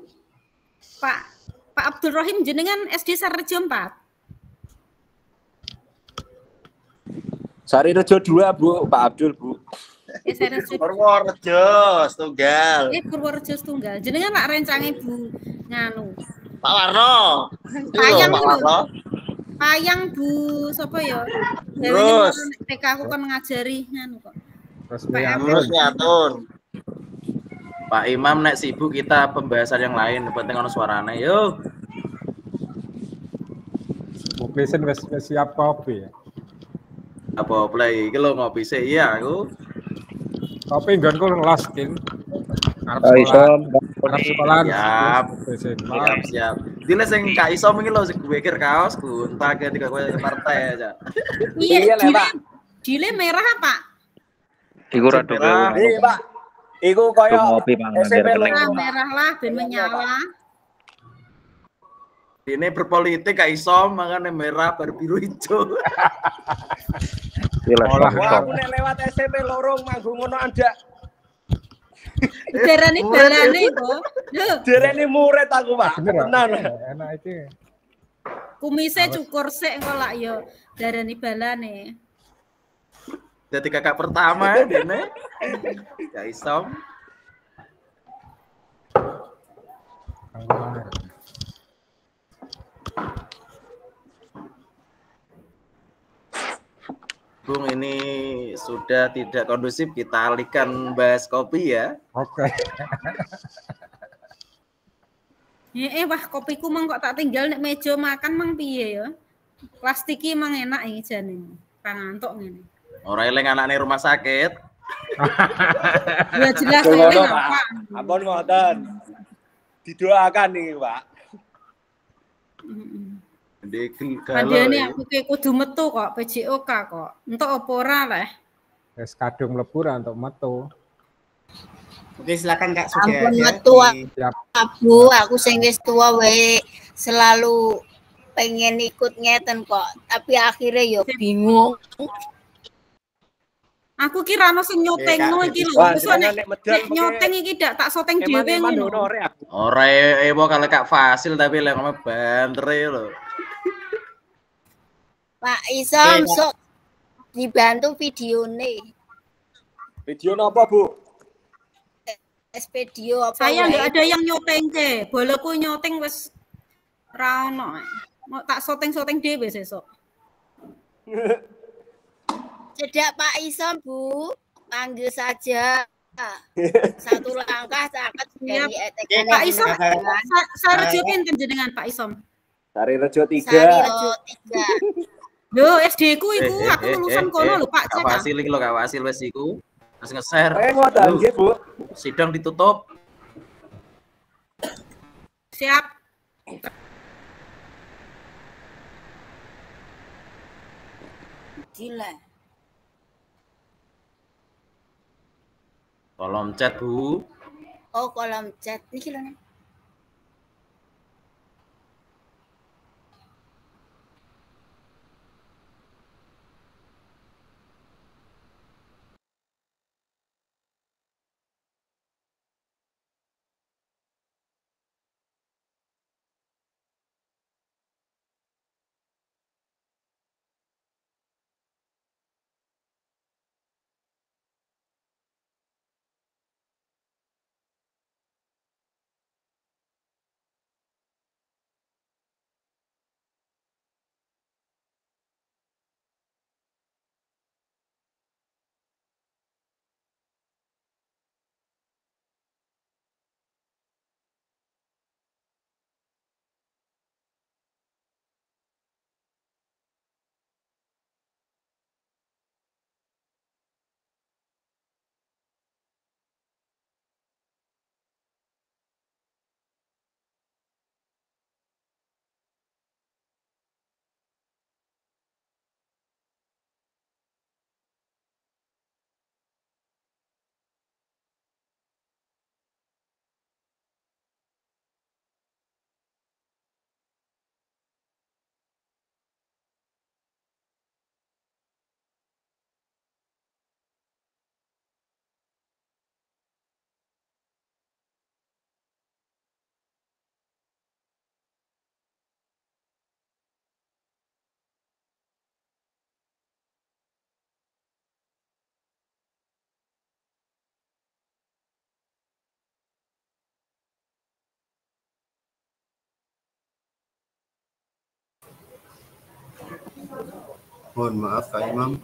Pak Abdul Rohim jenengan SD Sarejo 4. Sarirejo 2 Bu, Pak Abdul Bu. Purworejo setunggal. Purworejo setunggal. Jenengan lak rencange Bu nganu. Pak Warno. Payang Pak Warno. Payang Bu sapa ya? Terus TK aku kan ngajari nganu kok. Terus nyatun. Pak Imam nek sibuk kita pembahasan yang lain, penting ono suarane. Yo. Muklisin wis siap kopi ya. Apa play iki lho ngopi sik iya aku. Kopi nggonku ngelas Kin. Arep sekolahan. Siap. Dile sing Kak Isom iki lho sing mikir kaos gunta ke tiga kowe partai aja. Iya lho Pak. Dile merah Pak. Iku rada Iya Pak. Iku koyo SMP merah lah ben menyala. Ini berpolitik Kak Isom makanya merah baru biru hijau. Olah aku nek lewat SMP lorong manggung ngono andak Darani balane kok. Lho, Derene murid aku, Pak. Bener, Tenan. enak itu. kumise cukur sik kok lak yo darani balane. Jadi kakak pertama dene. Ya isom. Bung, ini sudah tidak kondusif, kita alihkan bahas kopi ya. Oke. Wah kopiku mang kok tak tinggal nek meja makan mang piye ya? Plastiki mang enak iki jane. Pangantuk ngene. Ora eling anakne rumah sakit. Ya jelas Ngono, eling Pak. apa. Ampun ngoten. Didoakan nih, Pak. Padahal aku ke kudu metu kok PJOK kok. Entuk apa ora leh. Wis kadung mlebu ra untuk metu. Oke, silakan Kak sudah Ampun ada. metu Siap. Bu, aku sing wis tua wae selalu pengen ikut ngeten kok, tapi akhirnya yo bingung. Aku kira ono sing nyotengno iki lho. Wah, Wis jenengan nek nek medal nyoteng iki dak tak soteng dhewe ngono. Ora ewo kalau Kak Fasil tapi lek ngomong bantre lho. Pak Isom sok dibantu videone. Video napa, Bu? Video apa? Saya enggak ada yang nyotengke. Boloku nyoteng wis ra ono. Mau tak soteng-soteng dhewe sesuk. Cedak Pak Isom, Bu. Panggil saja. Satu langkah caket dari etekan. Pak Isom, Sarejo pinten jenengan Pak Isom? Sari Rejo 3. Sari Rejo 3. Lho, SD ku iku aku lulusan kono lho Pak Kak Cek. Fasil iki lho Kak Fasil wis iku. Wis nge-share. Ngoten nggih, Bu. Sidang ditutup. Siap. Gila. Kolom chat, Bu. Oh, kolom chat niki lho. Mohon maaf Kak Imam.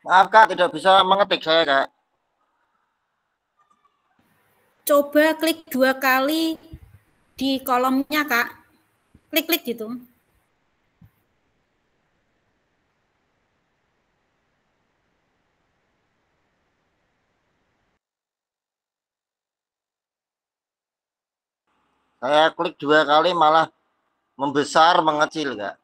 Maaf Kak, tidak bisa mengetik saya Kak. Coba klik 2 kali di kolomnya Kak. Klik-klik gitu. Saya klik 2 kali malah membesar mengecil Kak.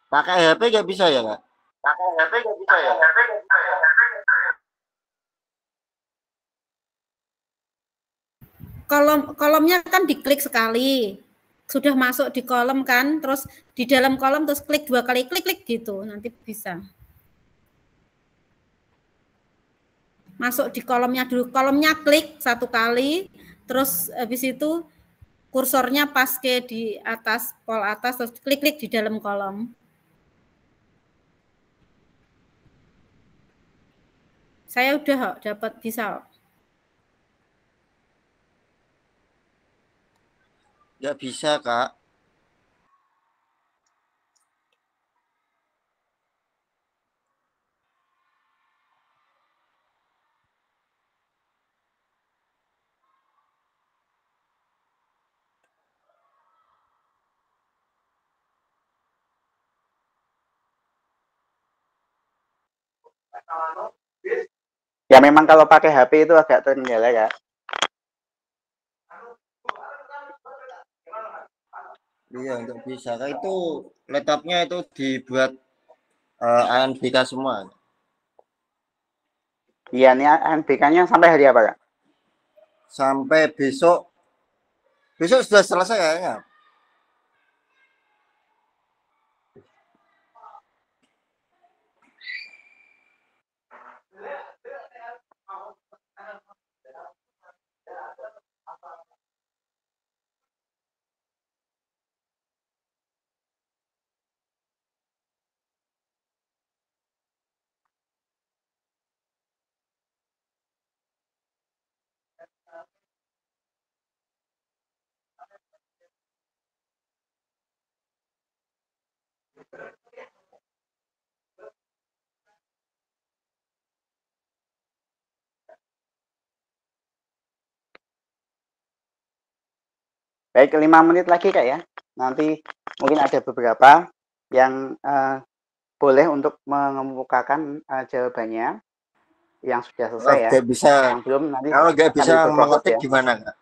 Pakai HP nggak bisa ya Kak? Pakai HP nggak bisa ya Kak? Kolomnya kan diklik sekali. Sudah masuk di kolom kan, terus di dalam kolom terus klik 2 kali, klik gitu, nanti bisa. Masuk di kolomnya dulu, kolomnya klik 1 kali, terus habis itu kursornya pas ke di atas, pol atas, terus klik-klik di dalam kolom. Saya udah dapat bisa. Nggak bisa Kak. Ya memang kalau pakai HP itu agak terkendala ya. Iya nggak bisa Kak, itu laptopnya itu dibuat ANBK semua. Iya nih ANBK-nya sampai hari apa Kak? Sampai besok. Besok sudah selesai kayaknya. Baik, 5 menit lagi Kak ya. Nanti mungkin ada beberapa yang boleh untuk mengemukakan jawabannya yang sudah selesai ya. Nggak bisa. Yang belum nanti Kalau nggak bisa mengetik ya. gimana Kak?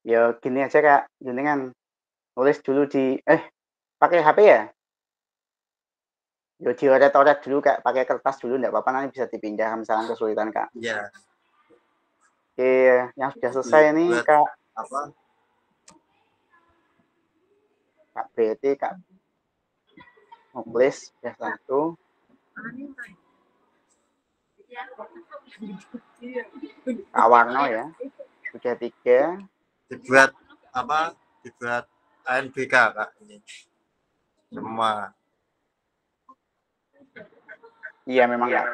Ya gini aja Kak, jenengan nulis dulu di pakai HP ya? Yo dioret-oret dulu Kak, pakai kertas dulu enggak apa-apa, nanti bisa dipindah misalkan kesulitan Kak. Iya. Oke, yang sudah selesai nih Kak. Apa? Kak BT, Kak Muklis, ya 1. Kak Warno ya, sudah 3. Dibuat apa? Dibuat ANBK Kak ini. Semua. Iya memang Kak.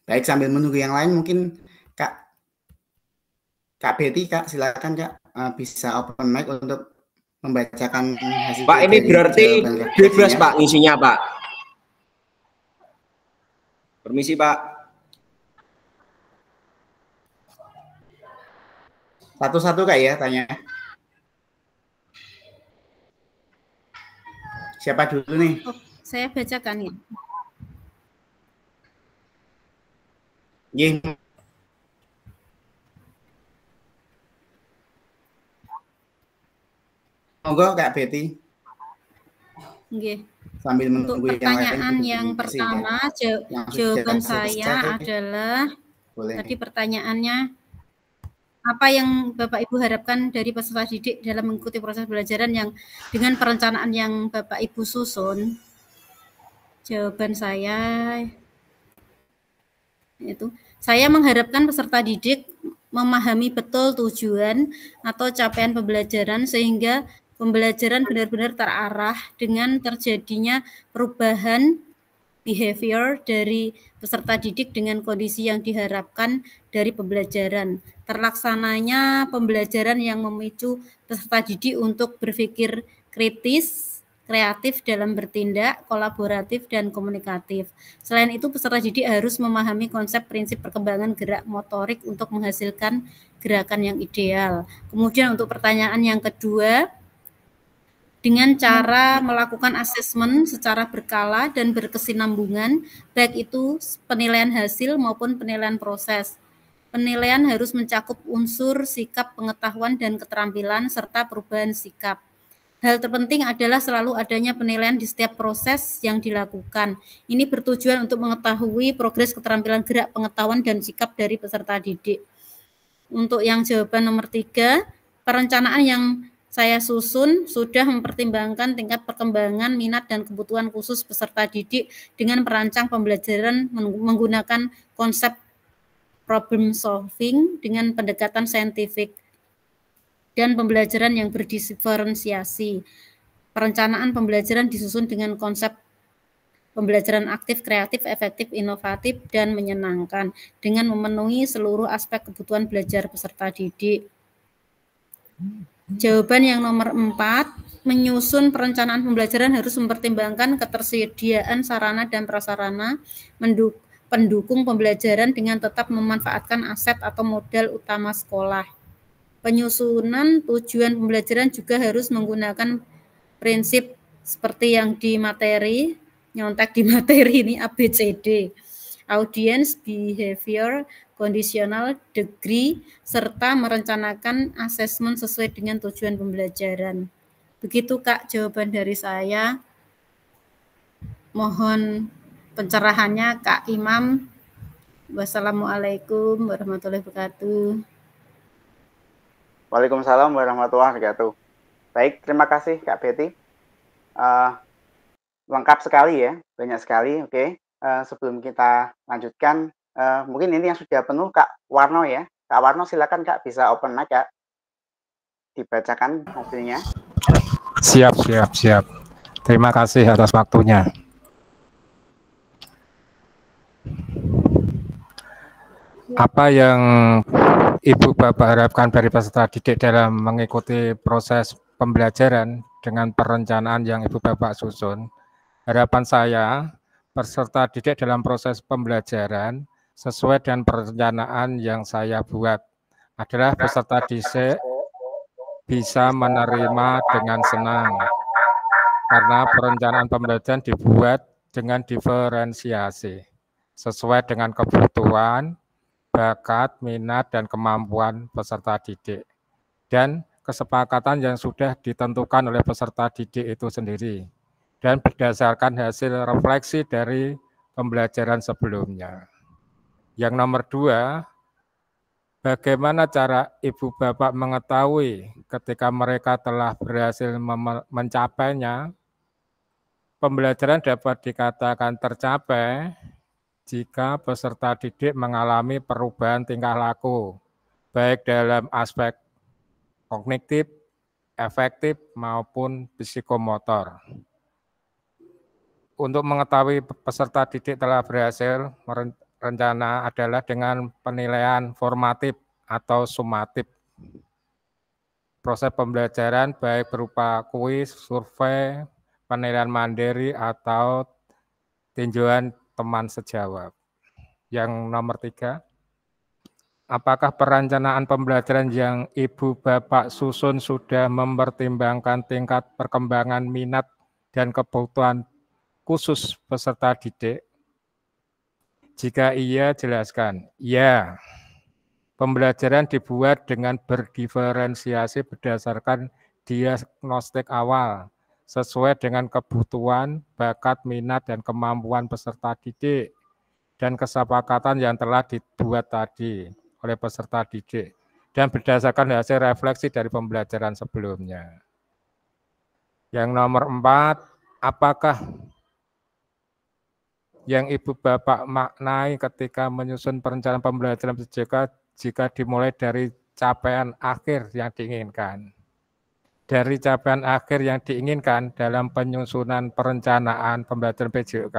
Baik, sambil menunggu yang lain mungkin Kak Betty, Kak silakan Kak bisa open mic untuk membacakan hasil. Pak, ini berarti bebas Pak isinya Pak. Permisi Pak. Satu-satu Kak ya tanya. Siapa dulu nih? Oh, saya bacakan ya. Monggo Kak Betty. Nggih. Sambil Untuk menunggu pertanyaan yang diskusi, pertama, jawaban saya adalah tadi pertanyaannya, apa yang Bapak Ibu harapkan dari peserta didik dalam mengikuti proses pembelajaran yang dengan perencanaan yang Bapak Ibu susun? Jawaban saya itu, saya mengharapkan peserta didik memahami betul tujuan atau capaian pembelajaran sehingga pembelajaran benar-benar terarah dengan terjadinya perubahan behavior dari peserta didik dengan kondisi yang diharapkan dari pembelajaran. Terlaksananya pembelajaran yang memicu peserta didik untuk berpikir kritis, kreatif dalam bertindak, kolaboratif, dan komunikatif. Selain itu, peserta didik harus memahami konsep prinsip perkembangan gerak motorik untuk menghasilkan gerakan yang ideal. Kemudian untuk pertanyaan yang kedua, dengan cara melakukan asesmen secara berkala dan berkesinambungan, baik itu penilaian hasil maupun penilaian proses. Penilaian harus mencakup unsur sikap, pengetahuan, dan keterampilan, serta perubahan sikap. Hal terpenting adalah selalu adanya penilaian di setiap proses yang dilakukan. Ini bertujuan untuk mengetahui progres keterampilan gerak, pengetahuan, dan sikap dari peserta didik. Untuk yang jawaban nomor 3, perencanaan yang saya susun sudah mempertimbangkan tingkat perkembangan, minat, dan kebutuhan khusus peserta didik dengan merancang pembelajaran menggunakan konsep problem solving dengan pendekatan saintifik dan pembelajaran yang berdiferensiasi. Perencanaan pembelajaran disusun dengan konsep pembelajaran aktif, kreatif, efektif, inovatif, dan menyenangkan dengan memenuhi seluruh aspek kebutuhan belajar peserta didik. Jawaban yang nomor 4, menyusun perencanaan pembelajaran harus mempertimbangkan ketersediaan sarana dan prasarana pendukung pembelajaran dengan tetap memanfaatkan aset atau modal utama sekolah. Penyusunan tujuan pembelajaran juga harus menggunakan prinsip seperti yang di materi, nyontek di materi ini ABCD. Audience, behavior, conditional, degree, serta merencanakan asesmen sesuai dengan tujuan pembelajaran. Begitu Kak jawaban dari saya. Mohon pencerahannya Kak Imam. Wassalamualaikum warahmatullahi wabarakatuh. Waalaikumsalam warahmatullahi wabarakatuh. Baik, terima kasih Kak Betty. Lengkap sekali ya, banyak sekali. Oke. Sebelum kita lanjutkan, mungkin ini yang sudah penuh Kak Warno ya. Kak Warno silakan Kak, bisa open mic Kak. Dibacakan hasilnya. Siap. Terima kasih atas waktunya. Apa yang Ibu Bapak harapkan dari peserta didik dalam mengikuti proses pembelajaran dengan perencanaan yang Ibu Bapak susun? Harapan saya, peserta didik dalam proses pembelajaran sesuai dengan perencanaan yang saya buat adalah peserta didik bisa menerima dengan senang karena perencanaan pembelajaran dibuat dengan diferensiasi sesuai dengan kebutuhan, bakat, minat, dan kemampuan peserta didik dan kesepakatan yang sudah ditentukan oleh peserta didik itu sendiri dan berdasarkan hasil refleksi dari pembelajaran sebelumnya. Yang nomor 2, bagaimana cara Ibu Bapak mengetahui ketika mereka telah berhasil mencapainya? Pembelajaran dapat dikatakan tercapai jika peserta didik mengalami perubahan tingkah laku, baik dalam aspek kognitif, afektif, maupun psikomotor. Untuk mengetahui peserta didik telah berhasil rencana adalah dengan penilaian formatif atau sumatif. Proses pembelajaran baik berupa kuis, survei, penilaian mandiri, atau tinjauan teman sejawat. Yang nomor 3, apakah perencanaan pembelajaran yang Ibu Bapak susun sudah mempertimbangkan tingkat perkembangan minat dan kebutuhan khusus peserta didik? Jika iya, jelaskan. Ya, pembelajaran dibuat dengan berdiferensiasi berdasarkan diagnostik awal sesuai dengan kebutuhan, bakat, minat, dan kemampuan peserta didik dan kesepakatan yang telah dibuat tadi oleh peserta didik dan berdasarkan hasil refleksi dari pembelajaran sebelumnya. Yang nomor 4, apakah yang Ibu Bapak maknai ketika menyusun perencanaan pembelajaran PJK jika dimulai dari capaian akhir yang diinginkan? Dari capaian akhir yang diinginkan dalam penyusunan perencanaan pembelajaran PJK,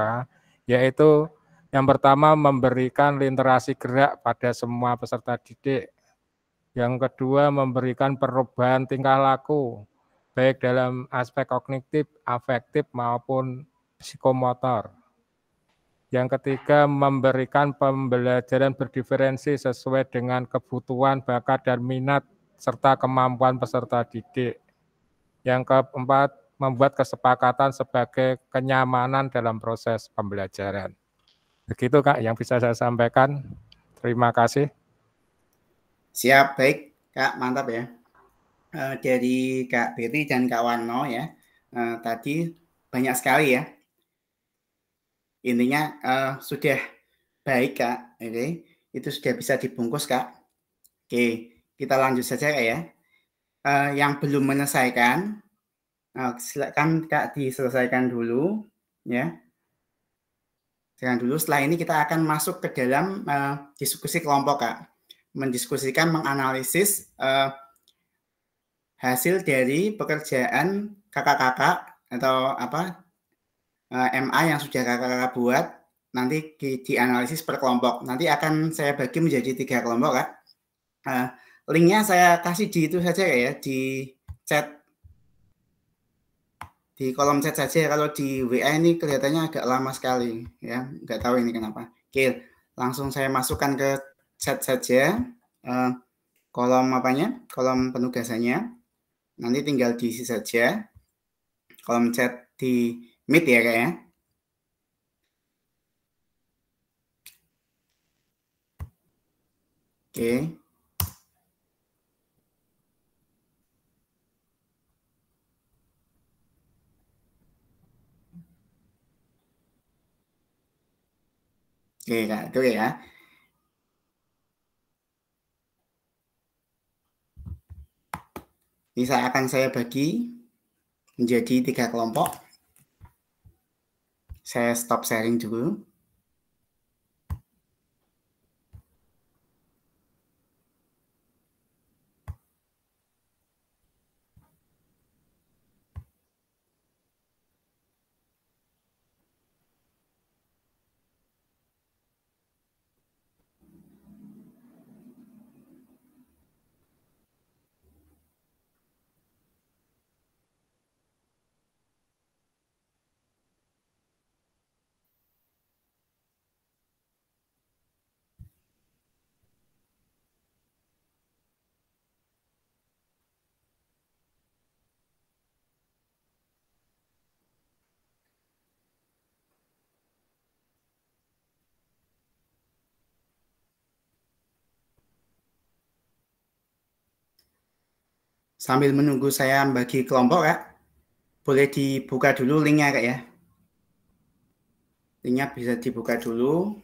yaitu yang pertama memberikan literasi gerak pada semua peserta didik. Yang kedua memberikan perubahan tingkah laku, baik dalam aspek kognitif, afektif maupun psikomotor. Yang ketiga memberikan pembelajaran berdiferensi sesuai dengan kebutuhan, bakat, dan minat serta kemampuan peserta didik. Yang keempat membuat kesepakatan sebagai kenyamanan dalam proses pembelajaran. Begitu Kak yang bisa saya sampaikan. Terima kasih. Siap, baik Kak, mantap ya. Dari Kak Betty dan Kak Wano ya, tadi banyak sekali ya. Intinya sudah baik Kak, oke. Itu sudah bisa dibungkus Kak. Oke, kita lanjut saja Kak ya. Yang belum menyelesaikan, silakan Kak diselesaikan dulu ya. Selesaikan dulu, setelah ini kita akan masuk ke dalam diskusi kelompok Kak. Mendiskusikan, menganalisis hasil dari pekerjaan kakak-kakak atau apa MA yang sudah kakak-kakak buat, nanti dianalisis per kelompok. Nanti akan saya bagi menjadi 3 kelompok Kak. Linknya saya kasih di itu saja ya, di chat, di kolom chat saja. Kalau di WA ini kelihatannya agak lama sekali ya, nggak tahu ini kenapa. Oke, langsung saya masukkan ke chat saja. Kolom apanya? Kolom penugasannya. Nanti tinggal diisi saja. Kolom chat di Meet ya Kak ya. Oke. Oke Kak, itu ya. Ini akan saya bagi menjadi 3 kelompok. Saya stop sharing dulu. Sambil menunggu saya bagi kelompok Kak, boleh dibuka dulu linknya Kak ya. Linknya bisa dibuka dulu.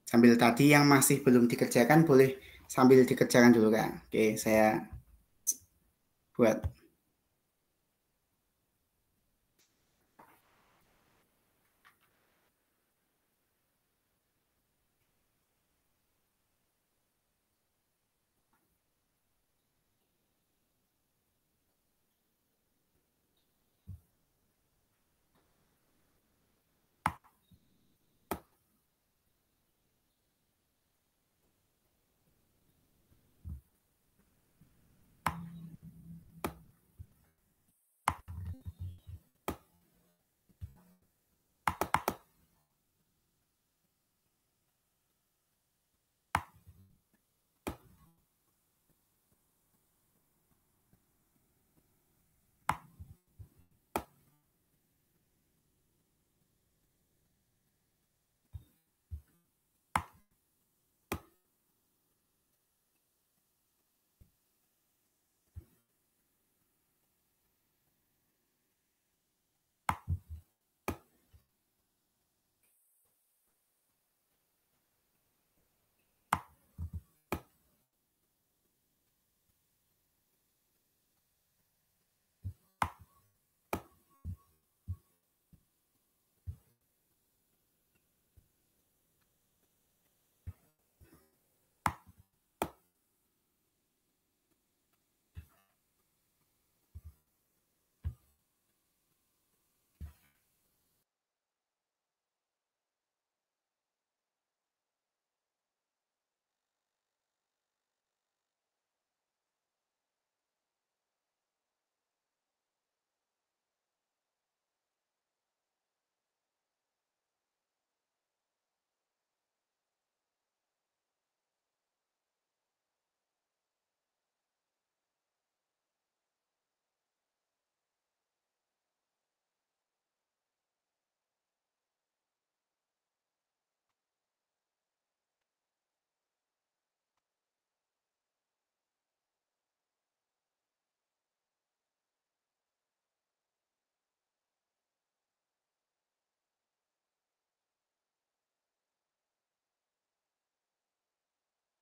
Sambil tadi yang masih belum dikerjakan boleh sambil dikerjakan dulu Kak. Oke, saya buat.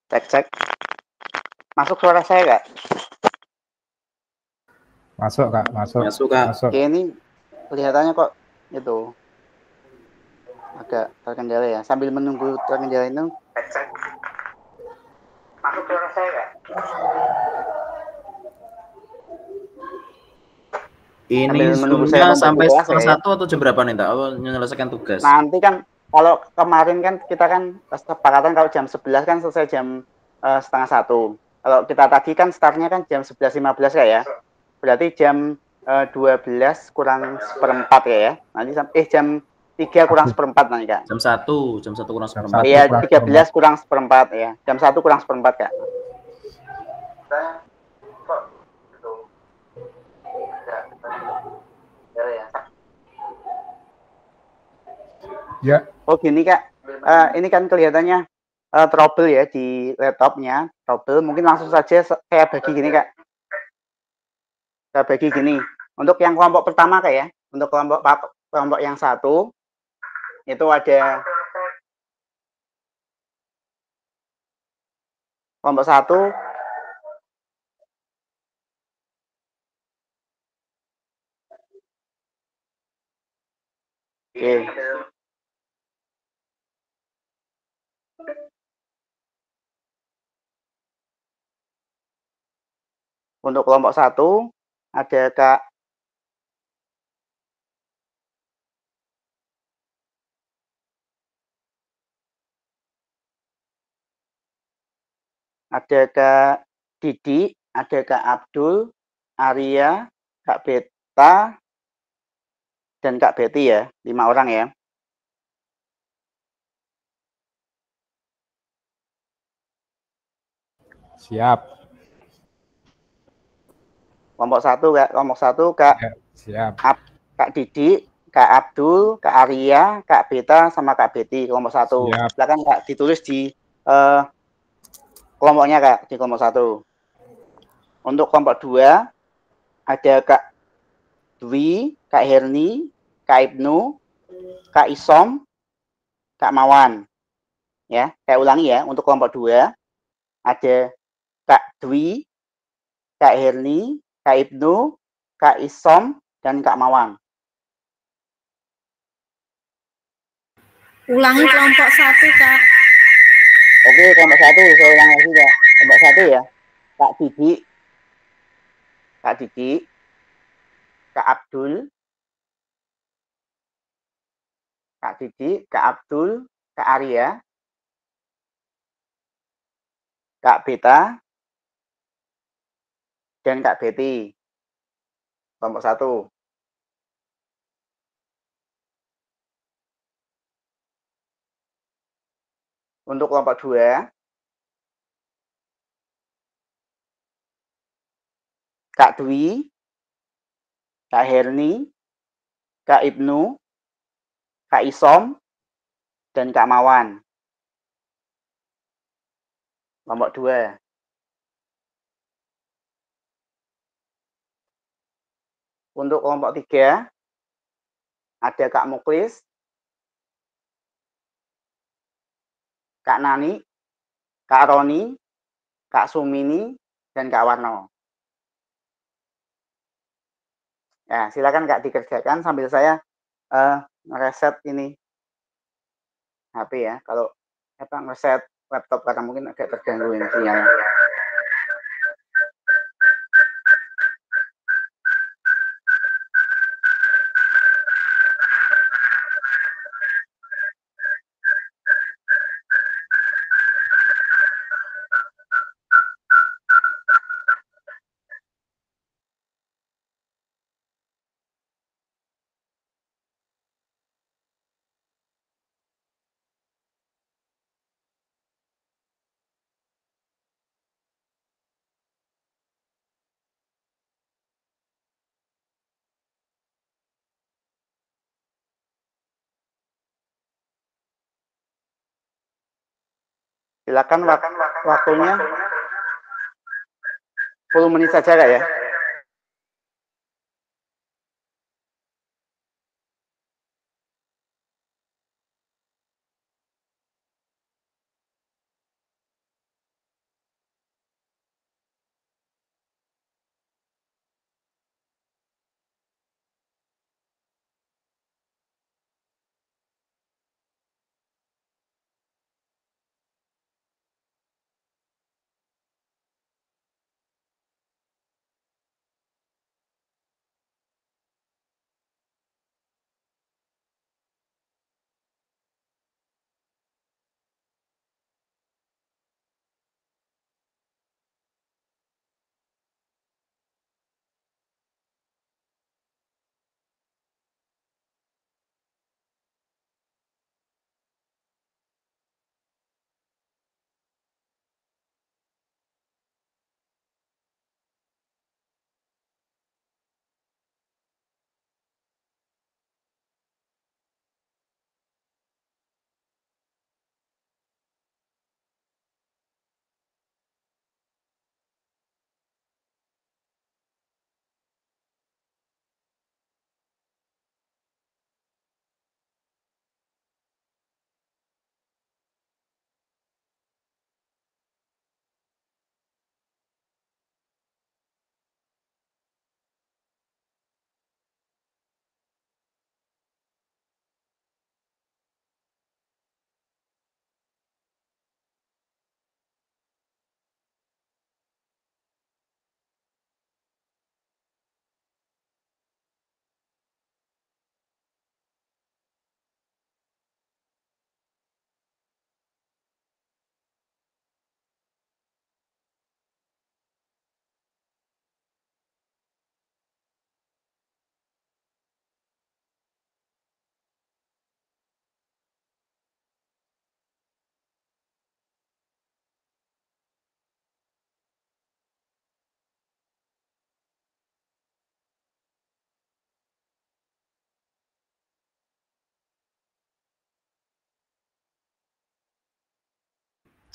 Cek. Masuk suara saya nggak? Masuk Kak, masuk. Masuk Kak. Masuk. Oke, ini kelihatannya kok itu agak terkendala ya. Sambil menunggu terkendala itu. Cek. Masuk suara saya nggak? Ini Zoom-nya sampai setengah 1 atau jam berapa nih, Tak? Oh, menyelesaikan tugas. Nanti kan kalau kemarin kan kita kan kesepakatan kalau jam 11 kan selesai jam setengah 1. Kalau kita tadi kan startnya kan jam 11.15 ya. Berarti jam 12 kurang seperempat ya. Nanti jam 3 kurang seperempat nanti Kak. Jam 1 kurang seperempat. Iya, 13 kurang seperempat ya. Jam 1 kurang seperempat Kak. Ya. Oh gini Kak, ini kan kelihatannya trouble ya di laptopnya, trouble. Mungkin langsung saja saya bagi gini Kak. Saya bagi gini. Untuk yang kelompok pertama Kak ya, untuk kelompok yang satu itu ada kelompok satu. Oke. Untuk kelompok satu ada Kak Didi, ada Kak Abdul, Arya, Kak Beta, dan Kak Betty ya, 5 orang ya. Siap. Kelompok satu Kak Ya, siap. Kak Didi, Kak Abdul, Kak Arya, Kak Beta, sama Kak Betty, kelompok satu. Silakan Kak ditulis di kelompoknya Kak, di kelompok satu. Untuk kelompok 2 ada Kak Dwi, Kak Herni, Kak Ibnu, Kak Isom, Kak Mawan. Ya, saya ulangi ya, untuk kelompok 2 ada Kak Dwi, Kak Herni, Kak Ibnu, Kak Isom, dan Kak Mawang. Ulangi kelompok 1 Kak. Oke, kelompok 1 saya ulang lagi Kak. Kelompok 1 ya. Kak Didi, Kak Abdul, Kak Arya, Kak Beta, dan Kak Betty. Kelompok 1. Untuk kelompok 2, Kak Dwi, Kak Herni, Kak Ibnu, Kak Isom, dan Kak Mawan. Kelompok 2. Untuk kelompok 3, ada Kak Muklis, Kak Nani, Kak Roni, Kak Sumini, dan Kak Warno. Ya, silakan Kak dikerjakan sambil saya ngereset ini HP ya. Kalau ngereset laptop karena mungkin agak terganggu ini sinyalnya. Silakan waktunya 10 menit saja Kak ya.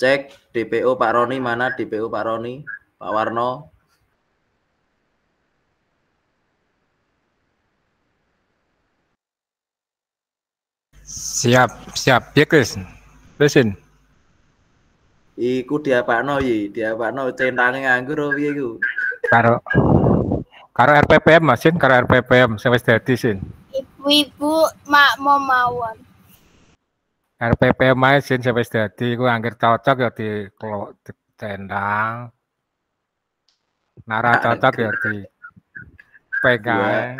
Cek DPO Pak Roni, mana DPO Pak Roni? Pak Warno. Siap, siap. Ya, Chris. Terusin. Iku diapakno centange nganggur piye iku? Karo RPPM Masin, karo RPPM sing wis dadi sin. Ibu-ibu mak mau mawon. RPPM ae sin sing wis dadi iku anggere cocok ya centang. Nara cocok ya di pegang.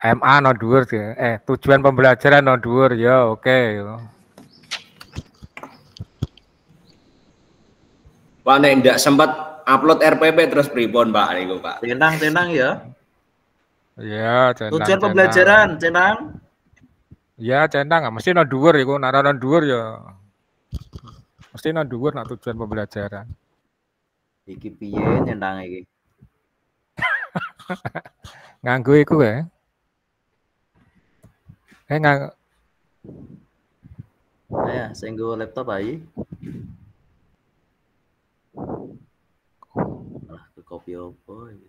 MA no dhuwur ya. Tujuan pembelajaran no dhuwur ya, oke. Pak nek ndak sempat upload RPP terus pripun Pak niku Pak? Centang ya. Ya, centang. Tujuan pembelajaran, centang. Ya, centang mesti no dhuwur iku, nara no dhuwur ya. Mesti no dhuwur nak tujuan pembelajaran. Iki piye centang iki? Nganggo iku ya. Saya senggo laptop ae. Alah, ke kopi opo iki.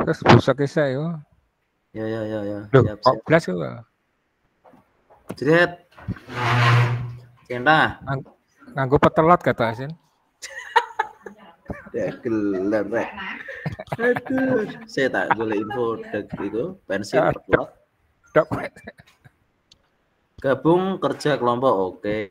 Terus busuk isa yo. Ya. Loh, kok blas yo. Jret. Centang. Nganggo petelot kata Asin. Ya gelar rek. Aduh, saya tak boleh info itu pensil petelot. Gabung kerja kelompok, oke.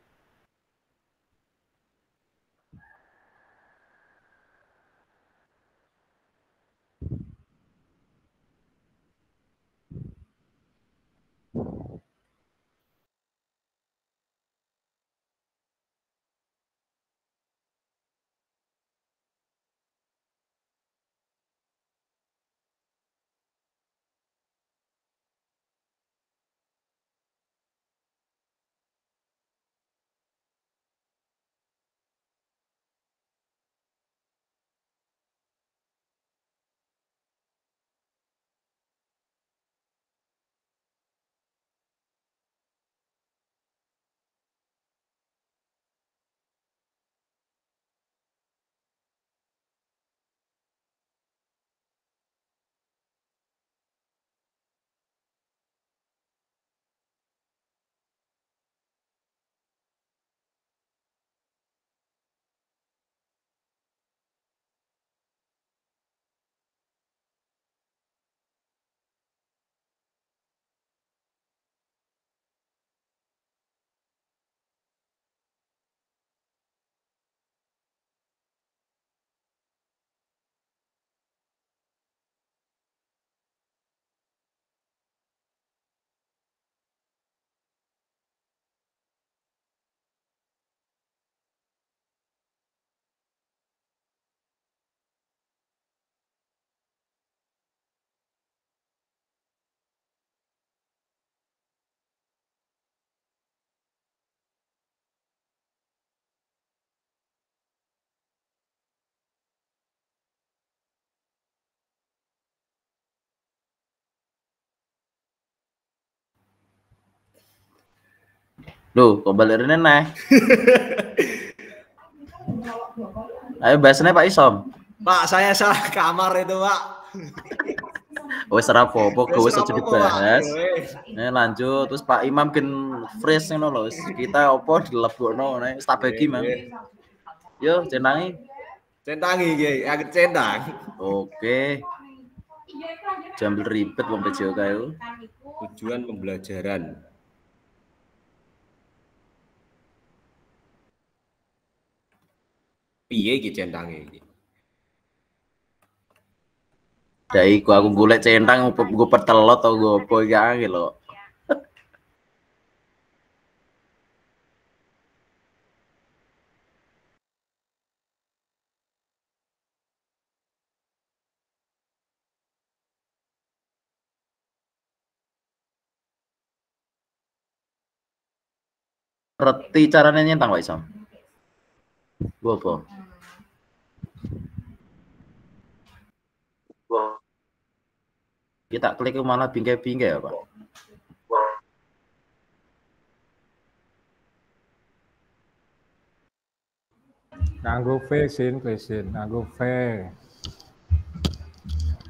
Loh, kok balerine neh? Ayo bahasnya Pak Isom. Pak, saya salah kamar itu, Pak. Wes ora apa-apa, wis aja dibahas. Lanjut, terus Pak Imam gen fresh ngono lho. Kita opo dilebokno wis tak bagi, Mang. Yo, centangi. Centangi iki, aku centang. Oke. Jambil ribet wong PJOK itu. Tujuan pembelajaran. Piye iki centange iki? Dai aku golek centang gue petelot atau gue apa iki lho. Reti caranya nyentang Pak Isom. Gue apa? Kita klik malah bingkai-bingkai ya Pak. Nganggo V sin, nganggo V.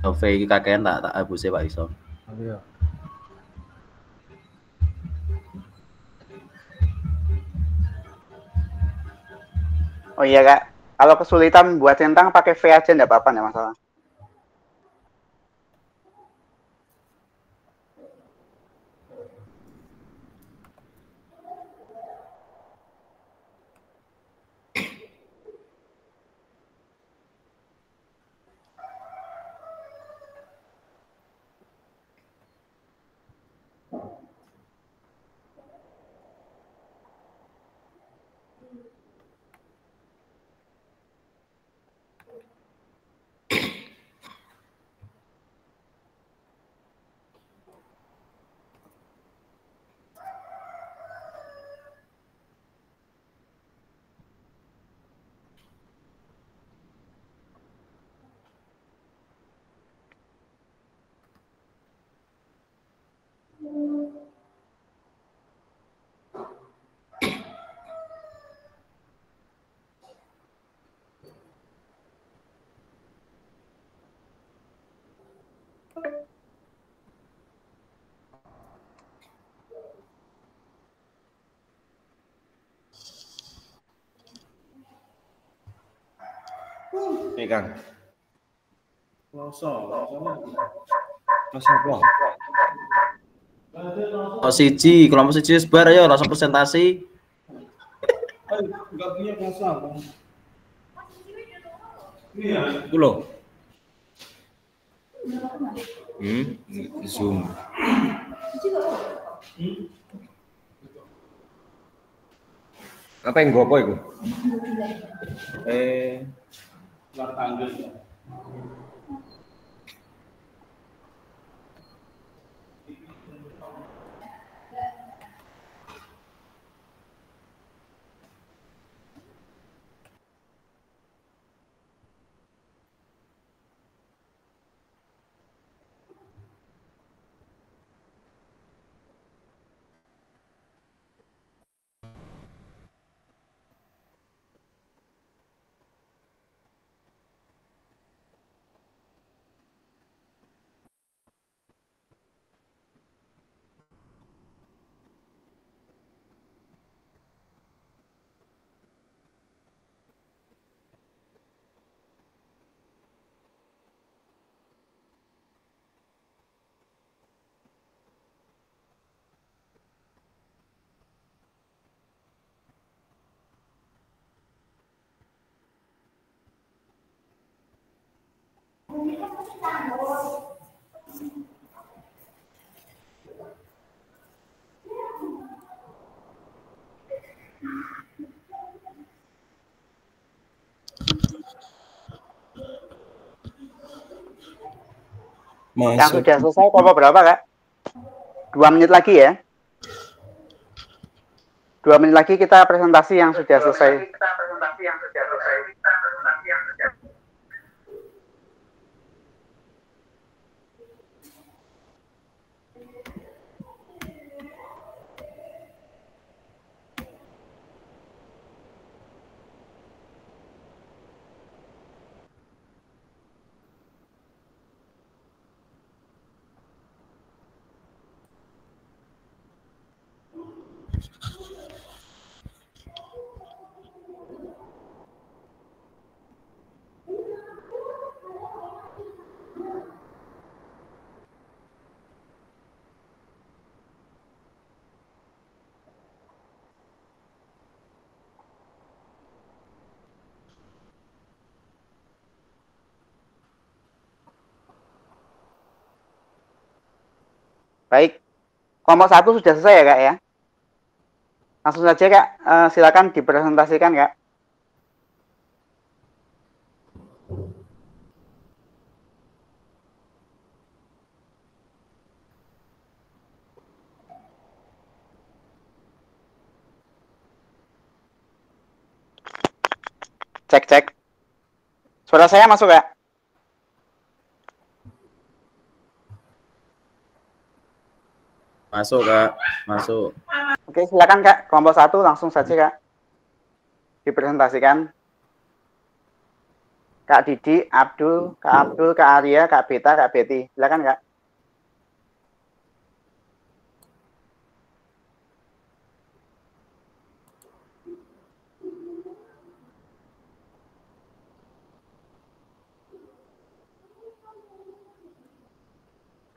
V iki kakean tak abuse Pak iso. Iya. Oh iya Kak, kalau kesulitan buat centang pakai V aja enggak apa-apa, enggak masalah. Nih Kang. Oh siji, kelompok siji sebar ya langsung presentasi. Enggak punya pulsa. Itu loh. Zoom. Apa yang gopo itu? Luar tangga. Yang sudah selesai kelompok berapa Kak? 2 menit lagi ya. 2 menit lagi kita presentasi yang sudah selesai. Baik, kelompok 1 sudah selesai ya Kak ya. Langsung saja Kak, silakan dipresentasikan Kak. Cek. Suara saya masuk Kak? Masuk Kak, masuk. Oke, silakan Kak, kelompok 1 langsung saja Kak. Dipresentasikan. Kak Didi, Abdul, Kak Arya, Kak Beta, Kak Betty. Silakan Kak.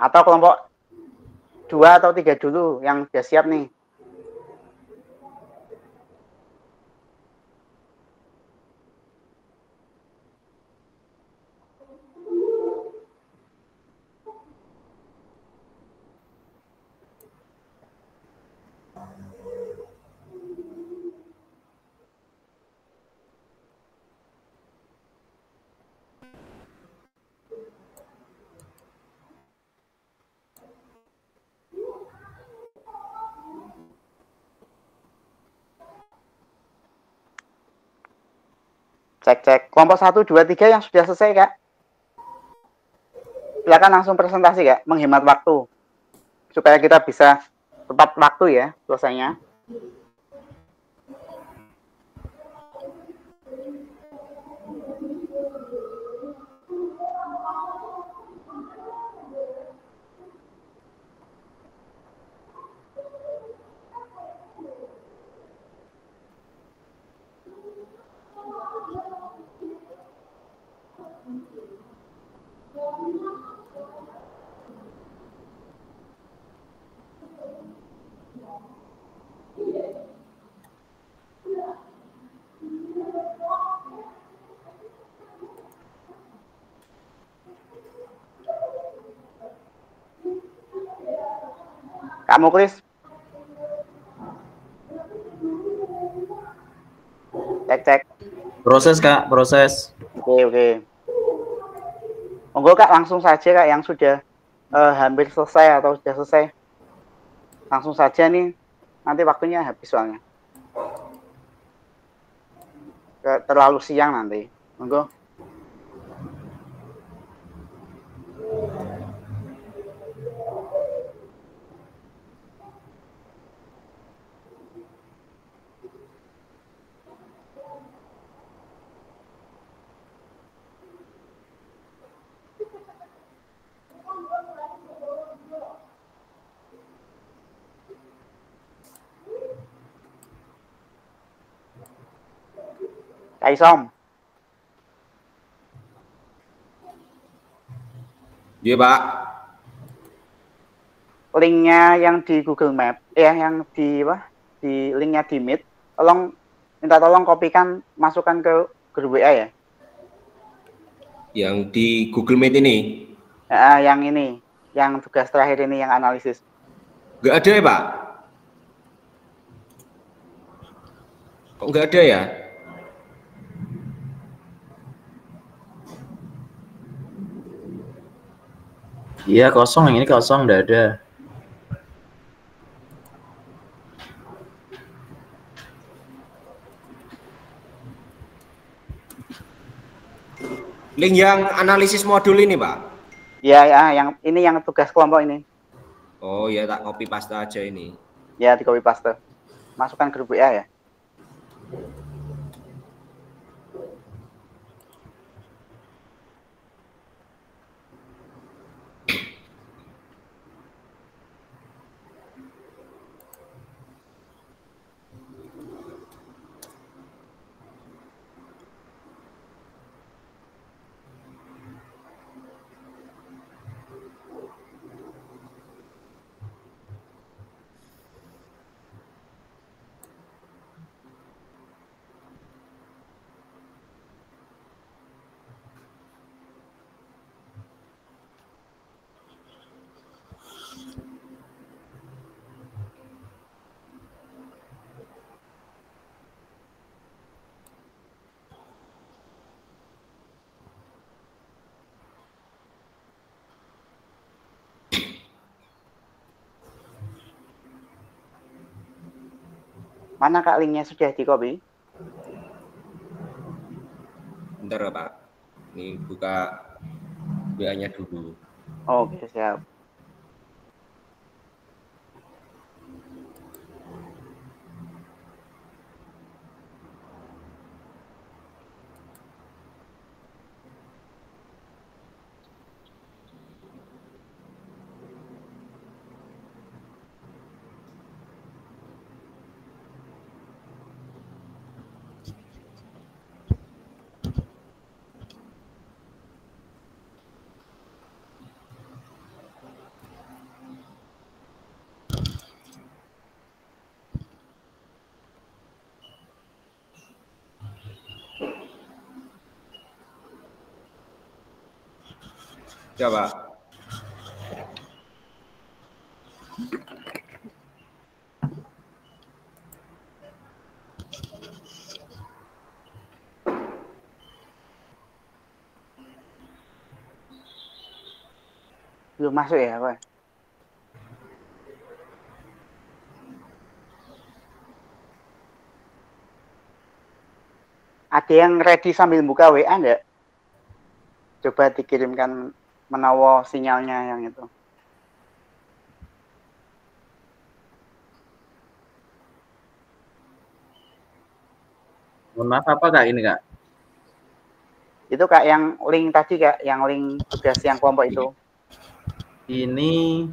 Atau kelompok 2 atau 3 dulu yang sudah siap nih. Cek. Kelompok 1, 2, 3 yang sudah selesai, Kak. Silakan langsung presentasi, Kak. Menghemat waktu. Supaya kita bisa tepat waktu ya selesainya. Kamu Chris. Cek. Proses Kak, proses. Oke. Monggo Kak, langsung saja Kak yang sudah hampir selesai atau sudah selesai. Langsung saja nih, nanti waktunya habis soalnya. Terlalu siang nanti. Monggo. Kaisom. Iya, Pak. Linknya yang di Google Map, yang di linknya di Meet, tolong kopikan, masukkan ke grup WA ya. Yang di Google Meet ini? Yang ini, yang tugas terakhir ini yang analisis. Nggak ada ya, Pak? Kok nggak ada ya? Iya kosong, yang ini kosong, nggak ada. Link yang analisis modul ini, Pak? Ya, yang ini yang tugas kelompok ini. Oh ya, tak copy paste aja ini. Ya, di copy paste. Masukkan grup WA ya. Mana Kak linknya sudah di copy? Bentar ya, Pak. Ini buka WA-nya dulu. Oke, siap. Coba. Belum masuk ya, Pak? Ada yang ready sambil buka WA enggak? Coba dikirimkan menawa sinyalnya yang itu. Mohon maaf, apa Kak ini Kak? Itu Kak yang link tadi Kak, yang link tugas yang kelompok itu. Ini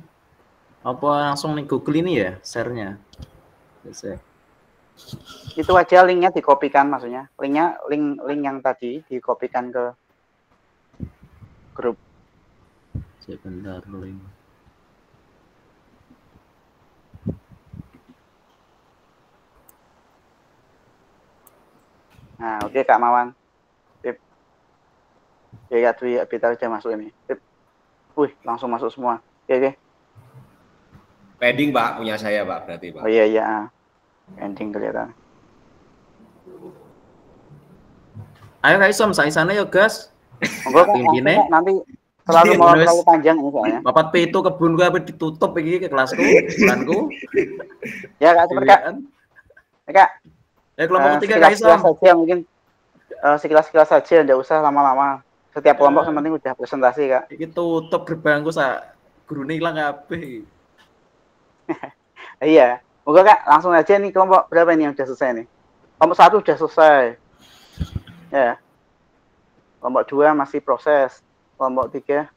apa langsung nih Google ini ya share-nya? Itu aja linknya dikopikan maksudnya. Linknya link yang tadi dikopikan ke grup. Sebentar link. Nah, oke Kak Mawan. Sip. Ya, kita udah masuk ini. Sip. Wih, langsung masuk semua. Oke. Pending Pak, punya saya Pak berarti Pak. Oh iya. Pending kelihatan. Ayo Kak Isom, saya sana yuk gas. Monggo Kak, nanti selalu mau terlalu panjang ini soalnya. Papat P itu kebun gua apa ditutup iki ke kelasku, bulanku. Ya Kak, seperti Kak. Ya Kak. Ya kelompok ketiga Kak Isom. Saja mungkin sekilas saja, enggak usah lama-lama. Setiap kelompok yang penting udah presentasi Kak. Iki tutup gerbangku sak gurune ilang kabeh. Iya. Moga Kak, langsung aja nih kelompok berapa ini yang udah selesai nih? Kelompok 1 udah selesai. Ya. Kelompok 2 masih proses. Kelompok 3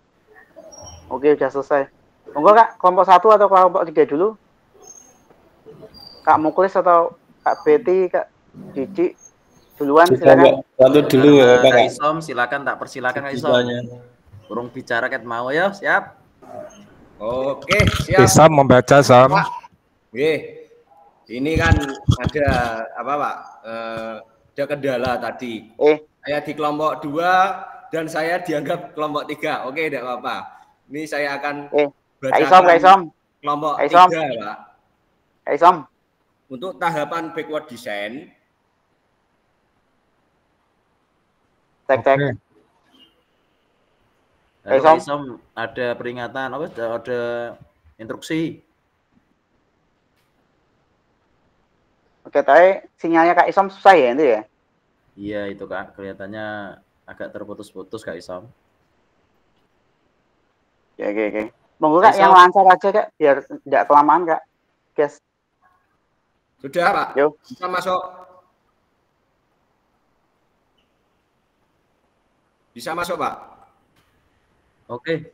oke udah selesai. Moga Kak, kelompok 1 atau kelompok 3 dulu? Kak Muklis atau Kak Betty, Kak Cici duluan silakan. Satu dulu ya Kak. Kak Isom, silakan tak persilakan Kak Isom. Burung bicara ket mau ya, siap. Oke, siap. Isom membaca Sam. Oke. Ini kan ada apa Pak? Ada kendala tadi. Saya di kelompok 2 dan saya dianggap kelompok 3. Oke, tidak apa-apa. Ini saya akan bacakan kelompok 3 Pak. Kak Isom. Untuk tahapan backward design. Cek. Kak Isom ada peringatan apa? Ada instruksi. Oke, tapi sinyalnya Kak Isom susah ya itu ya? Iya itu Kak, kelihatannya agak terputus-putus Kak Isom. Oke. Monggo Kak yang lancar aja Kak, biar tidak kelamaan Kak. Guys. Sudah Pak. Yuk. Bisa masuk. Bisa masuk Pak. Oke.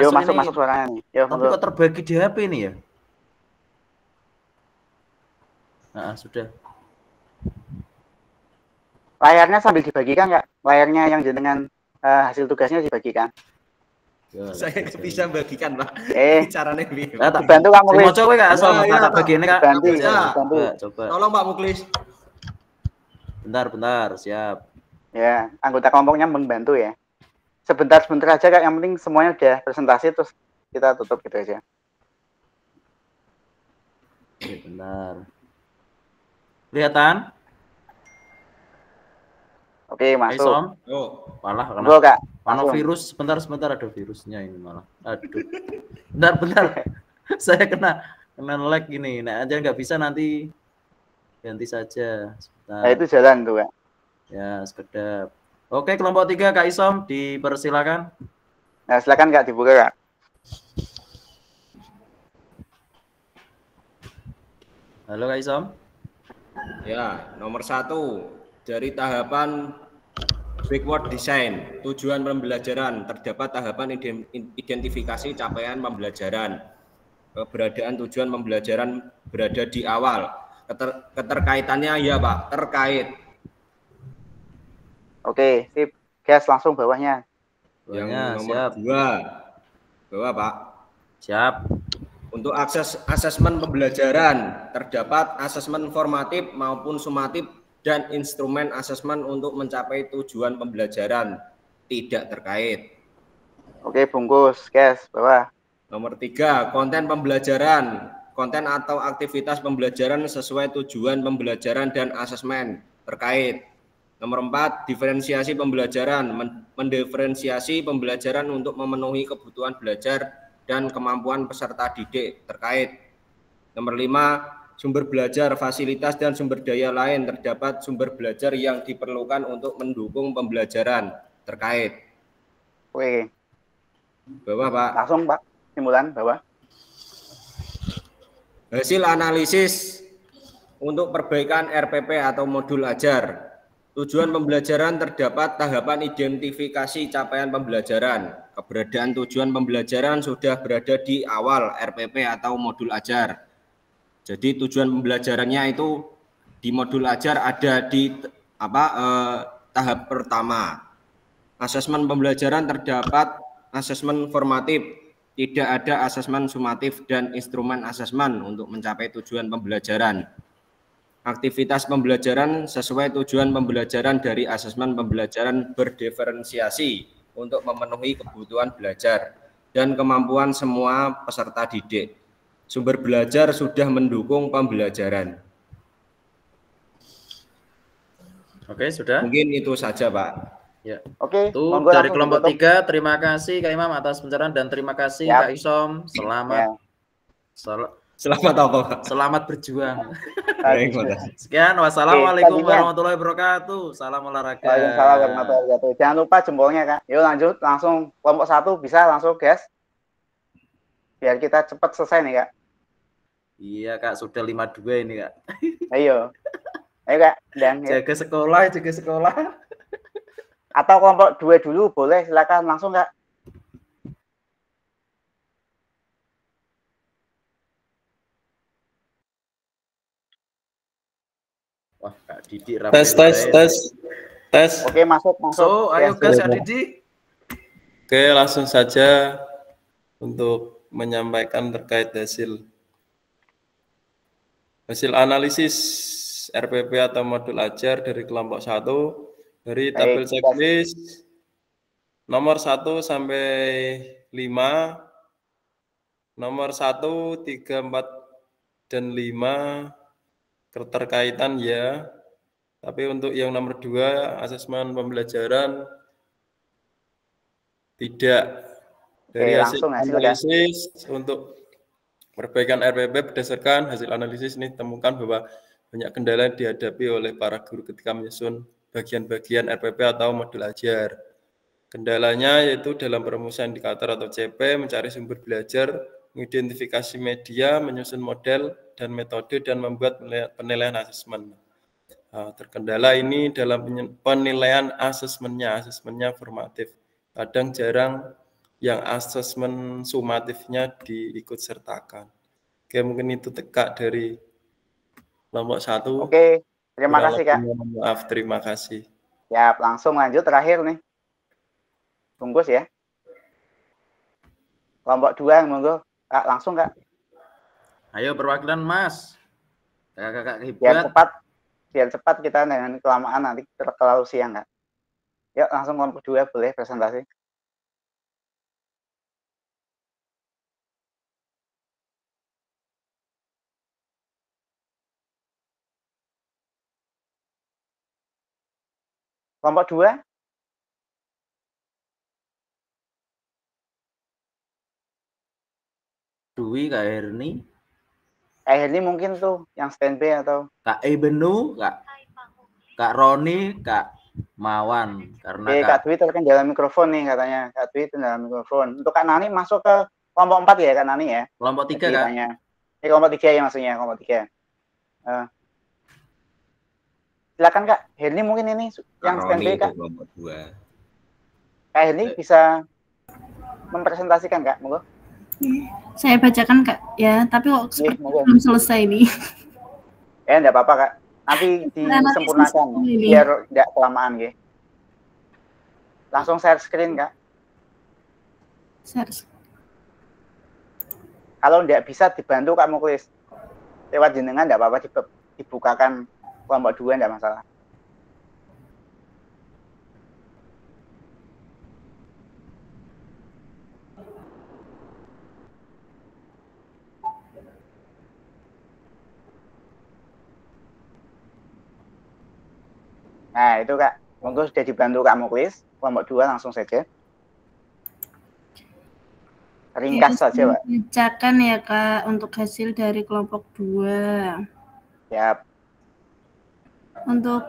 Yo masuk suaranya nih. Yo, tapi kok terbagi di HP ini ya? Nah, sudah. Layarnya sambil dibagikan Kak. Layarnya yang dengan hasil tugasnya dibagikan. Saya nggak bisa bagikan Pak. Caranya biar. Tak bantu kamu Muklis. Mau coba Kak, tak bagian Kak. Bantu. Coba. Tolong Pak Muklis. Bentar, siap. Ya, anggota kelompoknya membantu ya. Sebentar aja Kak, yang penting semuanya udah presentasi terus kita tutup gitu aja. Benar. Kelihatan? Oke, masuk. Malah karena virus, sebentar ada virusnya ini malah. Aduh. Bentar. Saya kena lag gini. Nah, aja nggak bisa nanti ganti saja. Sebentar. Nah, itu jalan tuh Kak. Ya, sekedap. Oke, kelompok 3 Kak Isom dipersilakan. Nah, silakan Kak dibuka Kak. Halo Kak Isom. Ya, nomor 1 dari tahapan backward design, tujuan pembelajaran, terdapat tahapan identifikasi capaian pembelajaran. Keberadaan tujuan pembelajaran berada di awal. Keterkaitannya ya Pak, terkait. Oke, sip. Gas langsung bawahnya. Yang nomor 2. Bawah Pak. Siap. Untuk asesmen pembelajaran, terdapat asesmen formatif maupun sumatif dan instrumen asesmen untuk mencapai tujuan pembelajaran tidak terkait. Oke, bungkus, guys, bawah. Nomor 3, konten pembelajaran. Konten atau aktivitas pembelajaran sesuai tujuan pembelajaran dan asesmen terkait. Nomor 4, diferensiasi pembelajaran. Mendiferensiasi pembelajaran untuk memenuhi kebutuhan belajar dan kemampuan peserta didik terkait. Nomor 5, sumber belajar, fasilitas, dan sumber daya lain. Terdapat sumber belajar yang diperlukan untuk mendukung pembelajaran terkait. Oke. Bawah, Pak. Langsung, Pak. Simulan, bawah. Hasil analisis untuk perbaikan RPP atau modul ajar. Tujuan pembelajaran terdapat tahapan identifikasi capaian pembelajaran. Keberadaan tujuan pembelajaran sudah berada di awal RPP atau modul ajar. Jadi tujuan pembelajarannya itu di modul ajar ada di tahap pertama. Asesmen pembelajaran terdapat asesmen formatif, tidak ada asesmen sumatif dan instrumen asesmen untuk mencapai tujuan pembelajaran. Aktivitas pembelajaran sesuai tujuan pembelajaran dari asesmen pembelajaran berdiferensiasi untuk memenuhi kebutuhan belajar dan kemampuan semua peserta didik. Sumber belajar sudah mendukung pembelajaran. Oke, sudah. Mungkin itu saja, Pak. Ya. Oke. Itu dari kelompok 3. Terima kasih Kak Imam atas pencerahan dan terima kasih Kak Isom. Selamat. Selamat apa, Pak? Selamat berjuang. Sekian. Wassalamualaikum warahmatullahi wabarakatuh. Salam olahraga. Waalaikumsalam warahmatullahi wabarakatuh. Jangan lupa jempolnya, Kak. Yuk lanjut langsung kelompok 1 bisa langsung, guys. Biar kita cepat selesai nih, Kak. Iya, Kak, sudah 52 ini, Kak. Ayo. Ayo, Kak. Dan jaga sekolah, jaga sekolah. Atau kelompok 2 dulu boleh, silakan langsung, Kak. Wah, Kak Didi tes. Oke, masuk. So, ayo guys, Kak Didi. Oke, langsung saja untuk menyampaikan terkait hasil analisis RPP atau modul ajar dari kelompok 1 dari tabel checklist nomor 1 sampai 5, nomor 1, 3, 4, dan 5 keterkaitan ya. Tapi untuk yang nomor 2, asesmen pembelajaran tidak. Dari hasil analisis untuk perbaikan RPP berdasarkan hasil analisis ini temukan bahwa banyak kendala yang dihadapi oleh para guru ketika menyusun bagian-bagian RPP atau modul ajar. Kendalanya yaitu dalam perumusan indikator atau CP, mencari sumber belajar, mengidentifikasi media, menyusun model dan metode, dan membuat penilaian asesmen. Terkendala ini dalam penilaian asesmennya formatif. Kadang jarang yang asesmen sumatifnya diikut sertakan. Oke, mungkin itu Kak dari kelompok 1. Oke, terima kasih, Kak. Maaf, terima kasih. Ya, langsung lanjut terakhir nih. Bungkus ya. Kelompok 2, monggo. Kak, langsung, Kak. Ayo perwakilan Mas. Kakak hebat. Biar cepat kita dengan kelamaan nanti terlalu siang, Kak. Yuk, langsung kelompok 2 boleh presentasi. Kelompok 2. Dwi, Kak Herni. Kak Herni mungkin tuh yang standby atau Kak Ibnu, Kak Roni, Kak Mawan. Karena Kak Dwi terkendala mikrofon nih katanya. Kak Dwi terkendala mikrofon. Untuk Kak Nani masuk ke kelompok 4 ya, Kak Nani ya? Kelompok 3, Kak. Kelompok 3 ya maksudnya, kelompok 3. Silakan Kak Herni mungkin ini yang standby Kak. Kelompok 2. Kak Herni bisa mempresentasikan Kak, monggo. Saya bacakan Kak ya, tapi kok belum selesai nih. Enggak apa-apa Kak. Nanti disempurnakan biar tidak kelamaan nggih. Langsung share screen Kak. Share. Kalau tidak bisa dibantu Kak Muklis. Lewat jenengan enggak apa-apa dibukakan kelompok 2 enggak masalah. Nah, itu Kak. Monggo sudah dibantu Kak Muklis. Kelompok 2 langsung saja. Ringkas saja, Pak. Bacakan ya Kak untuk hasil dari kelompok 2. Siap. Untuk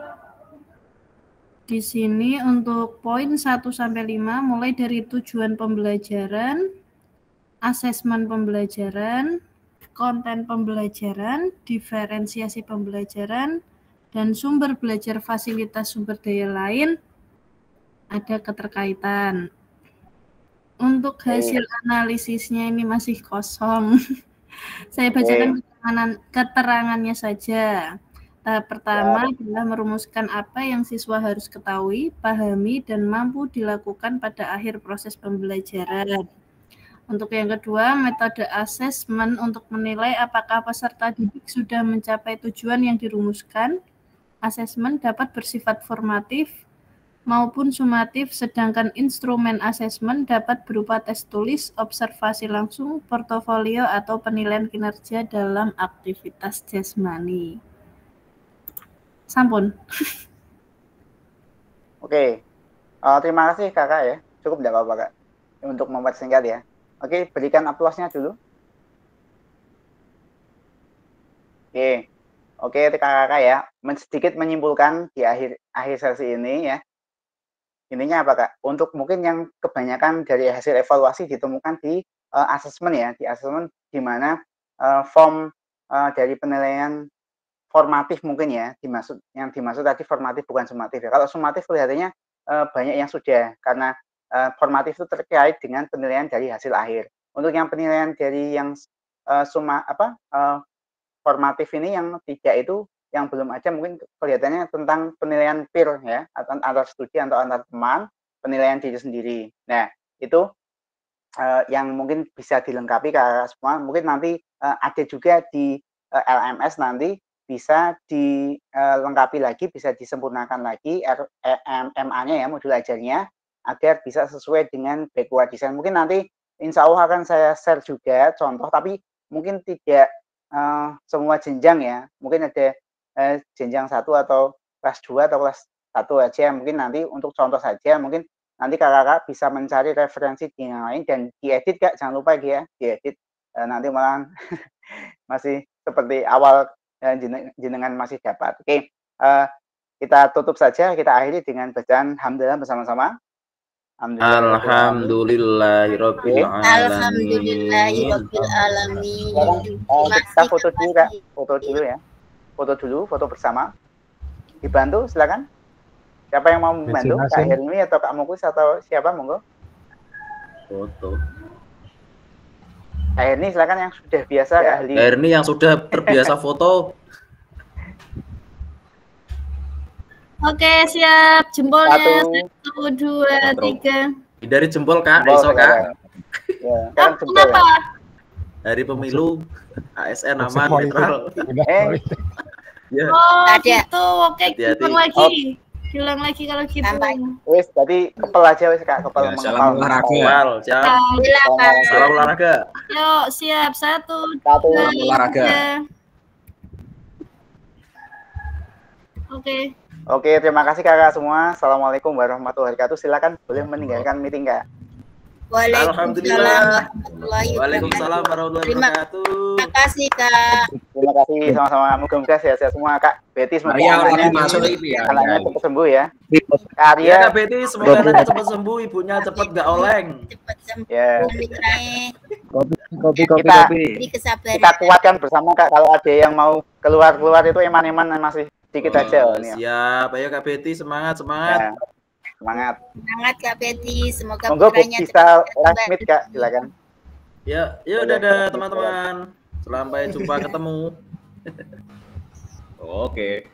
di sini untuk poin 1 sampai 5 mulai dari tujuan pembelajaran, asesmen pembelajaran, konten pembelajaran, diferensiasi pembelajaran, dan sumber belajar fasilitas sumber daya lain ada keterkaitan. Untuk hasil analisisnya ini masih kosong. Saya bacakan keterangannya saja. Tahap pertama adalah merumuskan apa yang siswa harus ketahui, pahami, dan mampu dilakukan pada akhir proses pembelajaran. Untuk yang kedua, metode asesmen untuk menilai apakah peserta didik sudah mencapai tujuan yang dirumuskan. Asesmen dapat bersifat formatif maupun sumatif, sedangkan instrumen asesmen dapat berupa tes tulis, observasi langsung, portofolio, atau penilaian kinerja dalam aktivitas jasmani. Sampun. Oke. Terima kasih Kakak ya. Cukup tidak apa-apa Kak. Untuk mempersingkat ya. Oke, berikan aplausnya dulu. Oke, Kakak ya. Sedikit menyimpulkan di akhir sesi ini ya. Ininya apa Kak? Untuk mungkin yang kebanyakan dari hasil evaluasi ditemukan di asesmen ya, di asesmen di mana form dari penilaian formatif mungkin ya, yang dimaksud tadi formatif bukan sumatif ya. Kalau sumatif kelihatannya banyak yang sudah, karena formatif itu terkait dengan penilaian dari hasil akhir. Untuk yang penilaian dari yang formatif ini yang tidak itu, yang belum ada mungkin kelihatannya tentang penilaian peer ya, atau antar studi atau antar teman, penilaian diri sendiri. Nah, itu yang mungkin bisa dilengkapi Kakak semua. Mungkin nanti ada juga di LMS nanti bisa dilengkapi lagi, bisa disempurnakan lagi MA-nya ya, modul ajarnya, agar bisa sesuai dengan backward design. Mungkin nanti insya Allah akan saya share juga contoh, tapi mungkin tidak semua jenjang ya. Mungkin ada jenjang 1 atau kelas 2 atau kelas 1 aja. Mungkin nanti untuk contoh saja, mungkin nanti kakak-kakak bisa mencari referensi di yang lain dan diedit Kak, jangan lupa ya, diedit. Nanti malah masih seperti awal jenengan masih dapat. Oke, kita tutup saja, kita akhiri dengan bacaan hamdalah bersama-sama. Alhamdulillahirabbil alamin. Alhamdulillahirabbil alamin. Kita foto dulu Kak, foto dulu ya. Foto dulu, foto bersama. Dibantu, silakan. Siapa yang mau membantu? Kak Hermi atau Kak Mukus atau siapa? Monggo. Foto. Kak Herni silakan, yang sudah biasa ya, ahli. Kak Herni yang sudah terbiasa foto. Oke, siap. Jempolnya 1, 2, 3. Dari jempol Kak, iso Kak. Ya, kenapa? Dari pemilu ASN aman netral. Ya. Oh, gitu. Oke, hilang lagi. Hilang lagi kalau gitu. Wes, tadi kepel aja wes Kak, kepel salam olahraga. Salam olahraga. Yuk, siap. 1, 2, olahraga. Oke. Oke, terima kasih kakak semua. Assalamualaikum warahmatullahi wabarakatuh. Silakan boleh meninggalkan meeting Kak. Alhamdulillah. Waalaikumsalam warahmatullahi wabarakatuh. Terima kasih Kak. Terima kasih sama-sama. Moga-moga sehat-sehat semua Kak. Betty semoga lagi masuk ini ya. Anaknya cepat sembuh ya. Arya Kak Betty semoga anaknya cepat sembuh, ibunya cepat gak oleng. Cepat sembuh. Ya. Kopi. Kita kuatkan bersama Kak. Kalau ada yang mau keluar itu eman-eman masih sedikit aja. Siap. Ayo Kak Betty semangat. Ya. Semangat Kak Betty, semoga putranya bisa live meet Kak, silakan. Ya, dadah teman-teman. Sampai jumpa ketemu. Oke.